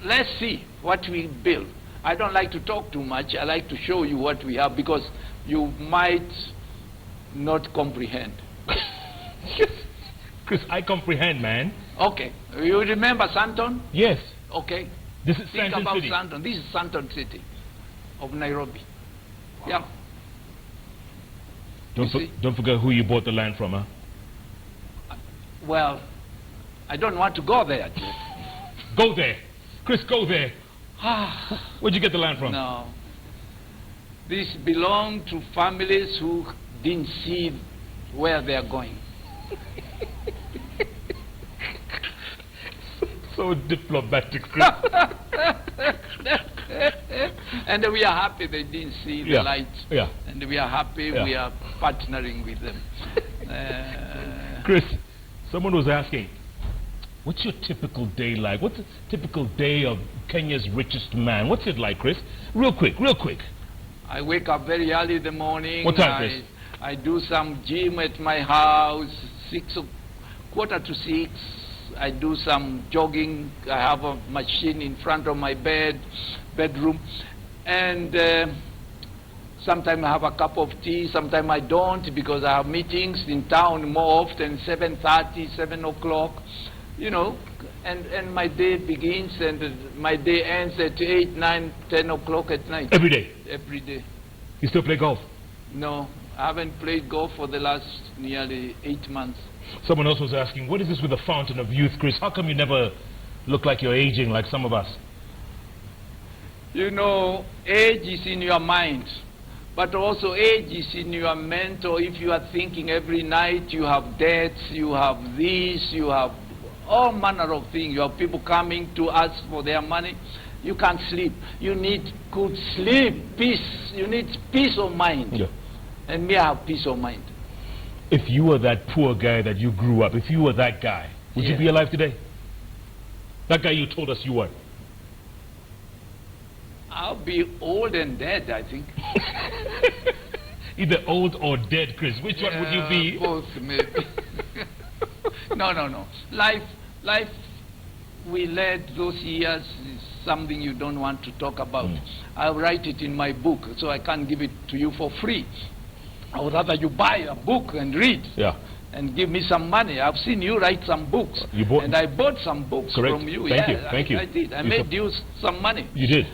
Let's see what we build. I don't like to talk too much. I like to show you what we have because you might not comprehend. Chris, I comprehend, man. Okay. You remember Santon? Yes. Okay. This is Think Santon about City. Santon. This is Santon City of Nairobi. Yeah. Don't forget who you bought the land from, huh? Well, I don't want to go there, Jeff. Go there. Chris, go there. Where'd you get the land from? No. This belonged to families who didn't see where they are going. So diplomatic, Chris. And we are happy they didn't see the Yeah. light. Yeah. And we are happy we are partnering with them. Chris, someone was asking, what's your typical day like? What's a typical day of Kenya's richest man? What's it like, Chris? Real quick, real quick. I wake up very early in the morning. What time, Chris? I do some gym at my house, 5:45. I do some jogging. I have a machine in front of my bedroom. And sometimes I have a cup of tea, sometimes I don't because I have meetings in town more often, 7:30, 7 o'clock, you know, and my day begins and my day ends at 8, 9, 10 o'clock at night. Every day? Every day. You still play golf? No, I haven't played golf for the last nearly 8 months. Someone else was asking, what is this with the fountain of youth, Chris? How come you never look like you're aging like some of us? You know, age is in your mind, but also age is in your mental. If you are thinking every night, you have debts, you have this, you have all manner of things. You have people coming to ask for their money. You can't sleep. You need good sleep, peace. You need peace of mind. Yeah. And me, I have peace of mind. If you were that poor guy that you grew up, if you were that guy, would you be alive today? That guy you told us you were. I'll be old and dead, I think. Either old or dead, Chris. Which one would you be? Both, maybe. No. Life we led those years is something you don't want to talk about. I'll write it in my book, so I can't give it to you for free. I would rather you buy a book and read. Yeah. And give me some money. I've seen you write some books. And I bought some books from you. Thank you. Thank you. I did. I made you some money. You did.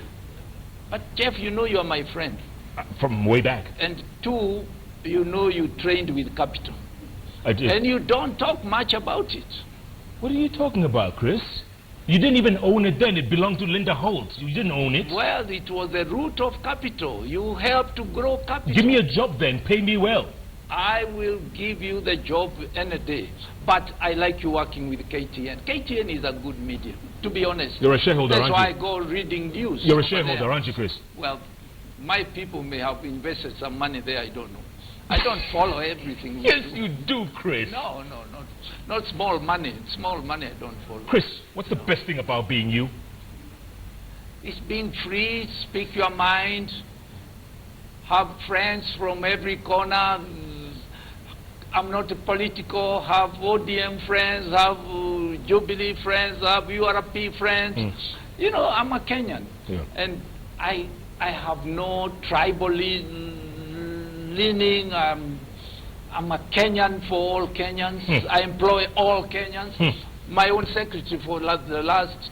But Jeff, you know you are my friend. From way back. And two, you know you trained with capital. I did. And you don't talk much about it. What are you talking about, Chris? You didn't even own it then. It belonged to Linda Holt. You didn't own it. Well, it was the root of capital. You helped to grow capital. Give me a job then. Pay me well. I will give you the job any day. But I like you working with KTN. KTN is a good medium, to be honest. You're a shareholder, That's aren't why you? I go reading news. You're a shareholder, aren't you, Chris? Well, my people may have invested some money there, I don't know. I don't follow everything. Yes, you do, Chris. No, not small money. Small money I don't follow. Chris, what's the best thing about being you? It's being free, speak your mind, have friends from every corner. I'm not a political, have ODM friends, have Jubilee friends, have URP friends. You know, I'm a Kenyan. Yeah. And I have no tribal leaning. I'm a Kenyan for all Kenyans. I employ all Kenyans. My own secretary for the last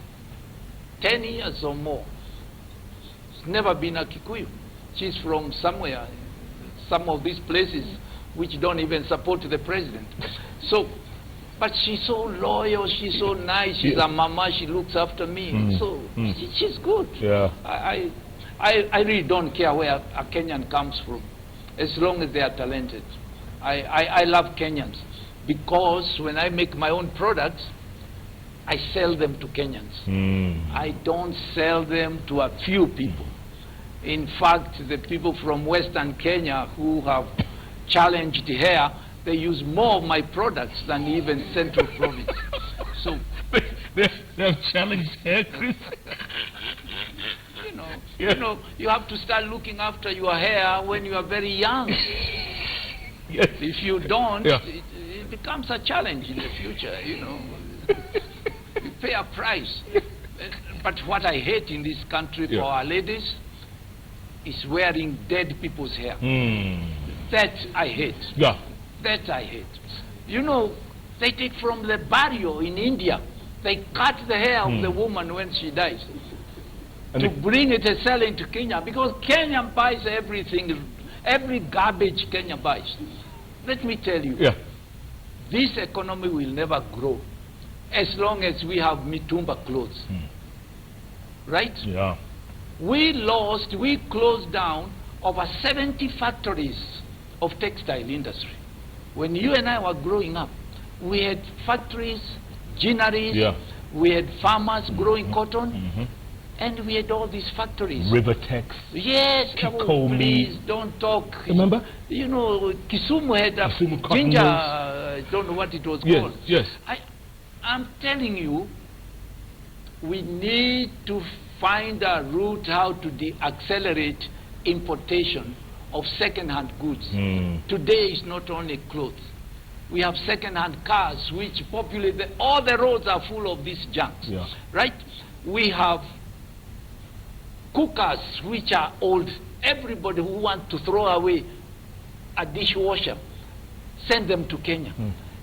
10 years or more. It's never been a Kikuyu. She's from somewhere, some of these places which don't even support the president. So, but she's so loyal, she's so nice, she's a mama, she looks after me. So, she's good. Yeah. I really don't care where a Kenyan comes from, as long as they are talented. I love Kenyans, because when I make my own products, I sell them to Kenyans. I don't sell them to a few people. In fact, the people from Western Kenya who have challenged here, they use more of my products than even Central Province. So they have challenged hair, Chris. You know, you have to start looking after your hair when you are very young. Yes. If you don't, Yeah. it becomes a challenge in the future, you know. You pay a price. But what I hate in this country for our ladies is wearing dead people's hair. That I hate. Yeah. That I hate. You know, they take from the barrio in India. They cut the hair of the woman when she dies. And to bring it and sell it to Kenya, because Kenya buys everything, every garbage Kenya buys. Let me tell you, this economy will never grow as long as we have mitumba clothes. Right? Yeah. We closed down over 70 factories of textile industry. When you and I were growing up, we had factories, ginneries, we had farmers growing cotton, and we had all these factories. Rivertex. Yes, please don't talk. Remember? You know, Kisumu had a ginger, I don't know what it was called. Yes. I'm telling you, we need to find a route how to accelerate importation of second-hand goods. Today is not only clothes. We have second-hand cars which populate, all the roads are full of these junks. Right? We have cookers which are old. Everybody who wants to throw away a dishwasher, send them to Kenya.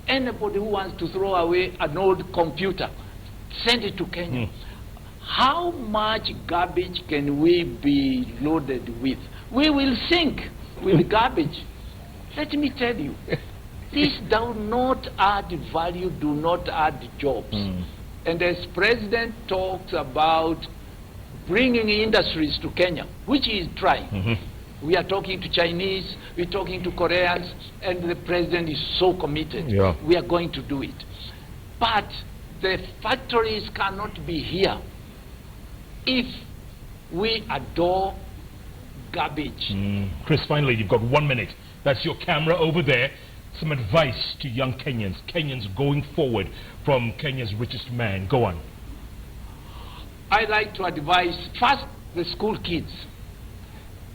Anybody who wants to throw away an old computer, send it to Kenya. How much garbage can we be loaded with? We will sink with garbage. Let me tell you, this does not add value, do not add jobs. And as President talks about bringing industries to Kenya, which he is trying, we are talking to Chinese, we're talking to Koreans, and the President is so committed. We are going to do it. But the factories cannot be here if we adore garbage. Chris, finally, you've got 1 minute. That's your camera over there. Some advice to young Kenyans, Kenyans going forward from Kenya's richest man. Go on. I like to advise, first, the school kids.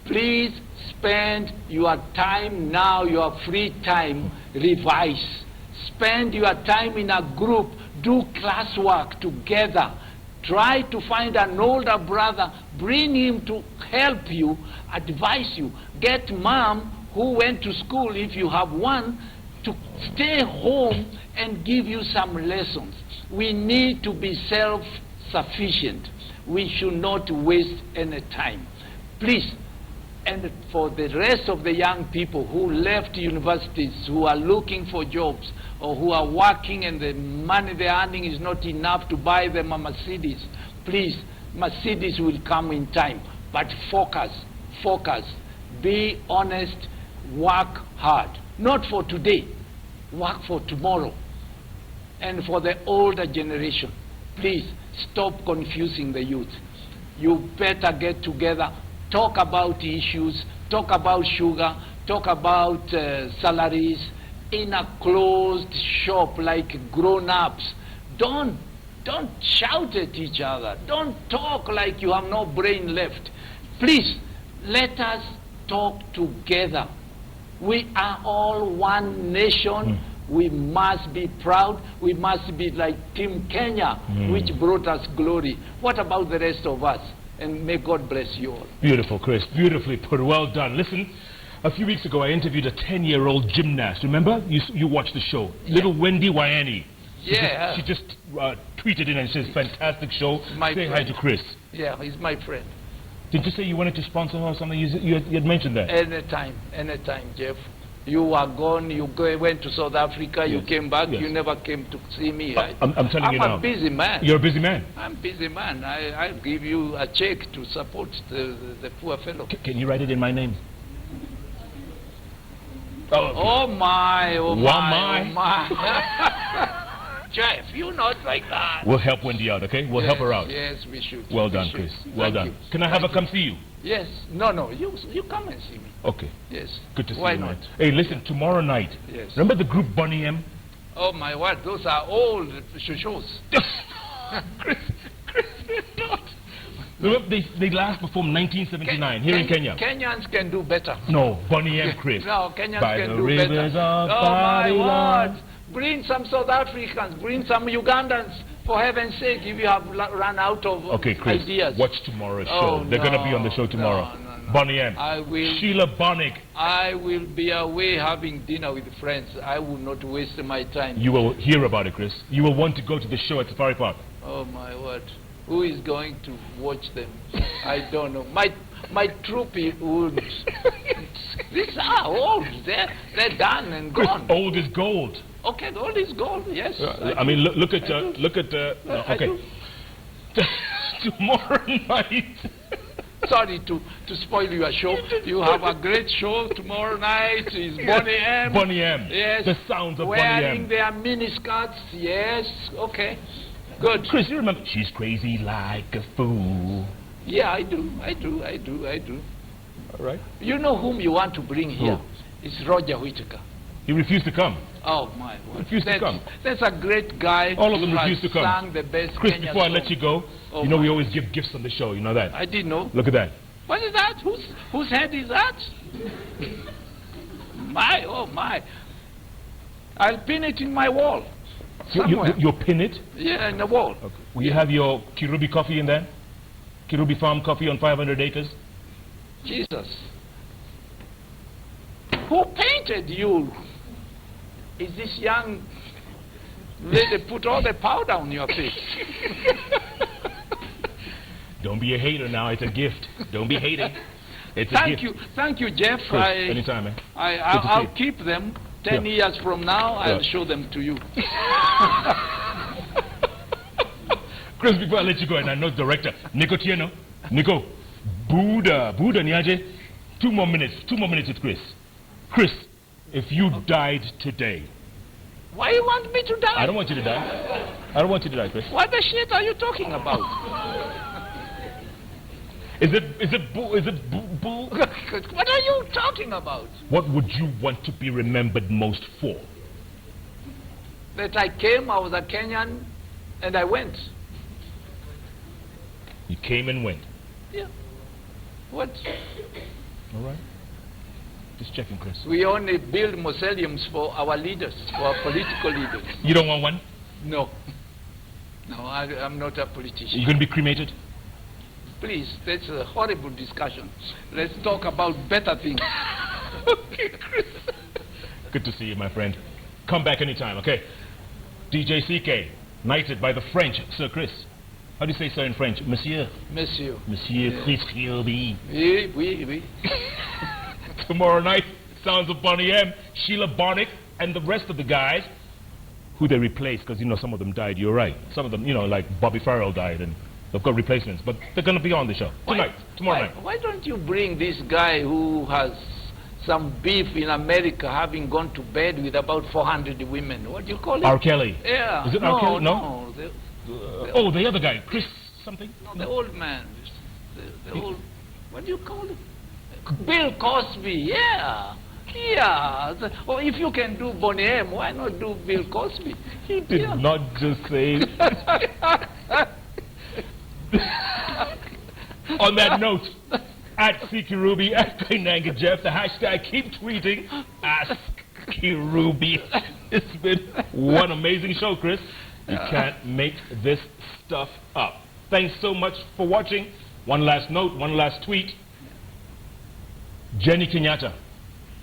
Please spend your time now, your free time, revise. Spend your time in a group, do classwork together. Try to find an older brother, bring him to help you, advise you. Get mom who went to school, if you have one, to stay home and give you some lessons. We need to be self-sufficient. We should not waste any time. Please, and for the rest of the young people who left universities, who are looking for jobs, or who are working and the money they're earning is not enough to buy them a Mercedes, please, Mercedes will come in time. But focus, be honest, work hard. Not for today, work for tomorrow. And for the older generation, please stop confusing the youth. You better get together, talk about issues, talk about sugar, talk about salaries in a closed shop like grown-ups. Don't shout at each other. Don't talk like you have no brain left. Please, let us talk together. We are all one nation. We must be proud. We must be like Team Kenya, which brought us glory. What about the rest of us? And may God bless you all. Beautiful, Chris. Beautifully put. Well done. Listen, a few weeks ago I interviewed a 10-year-old gymnast. Remember? You watched the show. Yeah. Little Wendy Wayani. She just tweeted in and says, fantastic show. Say hi to Chris. Yeah, he's my friend. Did you say you wanted to sponsor her or something? You had mentioned that. Anytime, Jeff. You were gone, went to South Africa, you came back, you never came to see me, right? I'm telling you now. I'm a busy man. You're a busy man? I'm a busy man. I'll give you a check to support the poor fellow. Can you write it in my name? Oh my. Jeff, you're not like that. We'll help Wendy out, okay? We'll help her out. Yes, we should. Well done, Chris. Well done. Can I have her come see you? Yes. No, you come and see me. Okay. Yes. Good to see you. Why not? Hey, listen, tomorrow night. Yes. Remember the group Bonnie M? Oh my word, those are old shows. Chris, not. Remember they last performed 1979 here in Kenya. Kenyans can do better. No, Bonnie M, Chris. No, Kenyans can do better. Oh my word. Bring some South Africans, bring some Ugandans, for heaven's sake, if you have run out of Chris, ideas. Watch tomorrow's show. They're going to be on the show tomorrow. No. Bonnie M. Sheila Bonnick. I will be away having dinner with friends. I will not waste my time. You will hear about it, Chris. You will want to go to the show at Safari Park. Oh my word. Who is going to watch them? I don't know. My troop would. These are old. They're done and Chris, gone. Old is gold. Okay, gold is gold. Yes. I mean, look at okay. Tomorrow night. Sorry to spoil your show. You have a great show tomorrow night. It's Bonnie M. Bonnie M. Yes. The sounds of Bonnie M. Wearing their miniskirts. Yes. Okay. Good. Chris, you remember? She's crazy like a fool. Yeah, I do. All right. You know whom you want to bring here? It's Roger Whittaker. He refused to come. Oh my word. Refused to come. That's a great guy. All of them refused to come. Sang the best Chris, Kenyan before I let song. you go, you know we always give gifts on the show. You know that? I didn't know. Look at that. What is that? Whose head is that? My, oh my. I'll pin it in my wall. You'll pin it? Yeah, in the wall. Okay. Will you have your Kirubi coffee in there? Kirubi Farm coffee on 500 acres? Jesus. Who painted you? Is this young lady put all the powder on your face? Don't be a hater now. It's a gift. Don't be hating. It's a gift. Thank you, Jeff. Chris, anytime, man. I'll keep them. 10 years from now, I'll show them to you. Chris, before I let you go, and I know the director, Nico Tieno. Nico, Buddha Niaje. 2 more minutes with Chris. Chris, if you died today. Why you want me to die? I don't want you to die. I don't want you to die, Chris. What the shit are you talking about? Is it bull? What are you talking about? What would you want to be remembered most for? That I came, I was a Kenyan, and I went. You came and went? Yeah. What? All right. Just checking, Chris. We only build mausoleums for our leaders, for our political leaders. You don't want one? No. No, I'm not a politician. You're going to be cremated? Please, that's a horrible discussion. Let's talk about better things. Okay, Chris. Good to see you, my friend. Come back anytime, okay? DJ CK, knighted by the French, Sir Chris. How do you say sir in French? Monsieur. Monsieur. Monsieur Chris Kirubi. Oui. Tomorrow night, sounds of Bonnie M, Sheila Bonnick, and the rest of the guys who they replaced, because, you know, some of them died, you're right. Some of them, you know, like Bobby Farrell died, and they've got replacements, but they're going to be on the show. Tomorrow night. Why don't you bring this guy who has some beef in America, having gone to bed with about 400 women. What do you call it? R. Kelly. Yeah. Is it no, R. Kelly? No. Oh, the other guy, Chris something? No, the old man. The old, what do you call it? Bill Cosby, yeah. Yeah. Well, if you can do Bonnie M, why not do Bill Cosby? He did not just say. On that note, at Kirubi, at Koinange Jeff, the hashtag keep tweeting, ask Kirubi. It's been one amazing show, Chris. You can't make this stuff up. Thanks so much for watching. One last note, one last tweet. Jenny Kenyatta.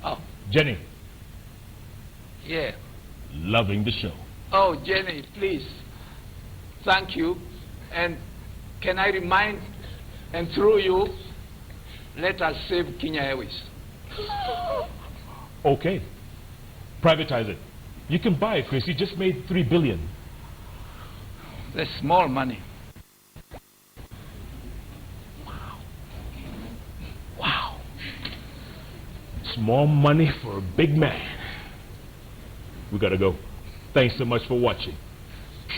Oh. Jenny. Yeah. Loving the show. Oh, Jenny, please. Thank you. And can I remind, and through you, let us save Kenya Airways. Okay. Privatize it. You can buy it, Chris. You just made $3 billion. That's small money. Wow. Small money for a big man. We gotta go. Thanks so much for watching.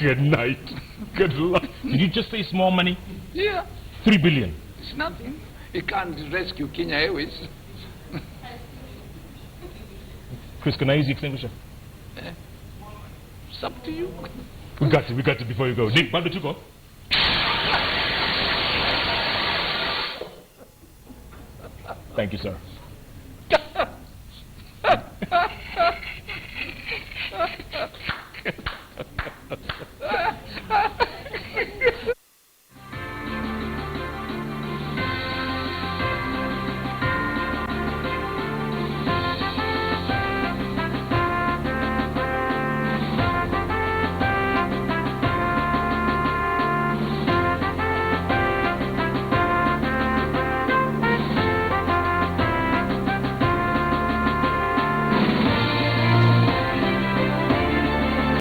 Good night. Good luck. Did you just say small money? Yeah. $3 billion. It's nothing. You can't rescue Kenya Airways. Chris, can I use the extinguisher? It's up to you. We got to before you go. Nick, why don't you go? Thank you, sir.